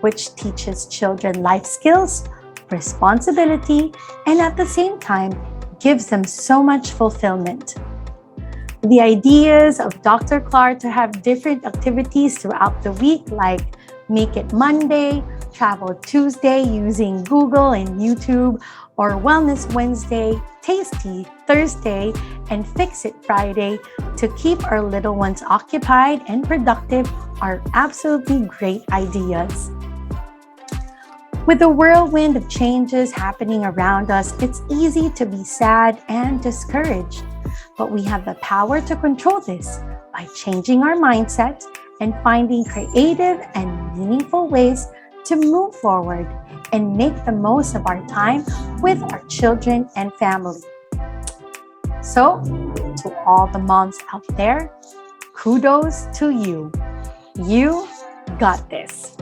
Speaker 1: which teaches children life skills, responsibility, and at the same time gives them so much fulfillment. The ideas of Dr. Clark to have different activities throughout the week, like Make It Monday, Travel Tuesday using Google and YouTube, or Wellness Wednesday, Tasty Thursday, and Fix It Friday to keep our little ones occupied and productive are absolutely great ideas. With the whirlwind of changes happening around us, it's easy to be sad and discouraged. But we have the power to control this by changing our mindset and finding creative and meaningful ways to move forward and make the most of our time with our children and family. So, to all the moms out there, kudos to you. You got this.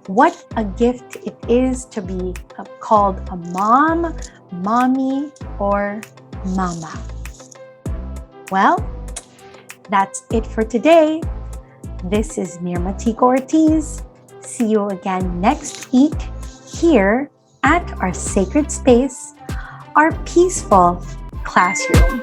Speaker 1: What a gift it is to be called a mom, mommy, or mama. Well, that's it for today. This is Mirma Tica-Ortiz. See you again next week here at our sacred space, our peaceful classroom.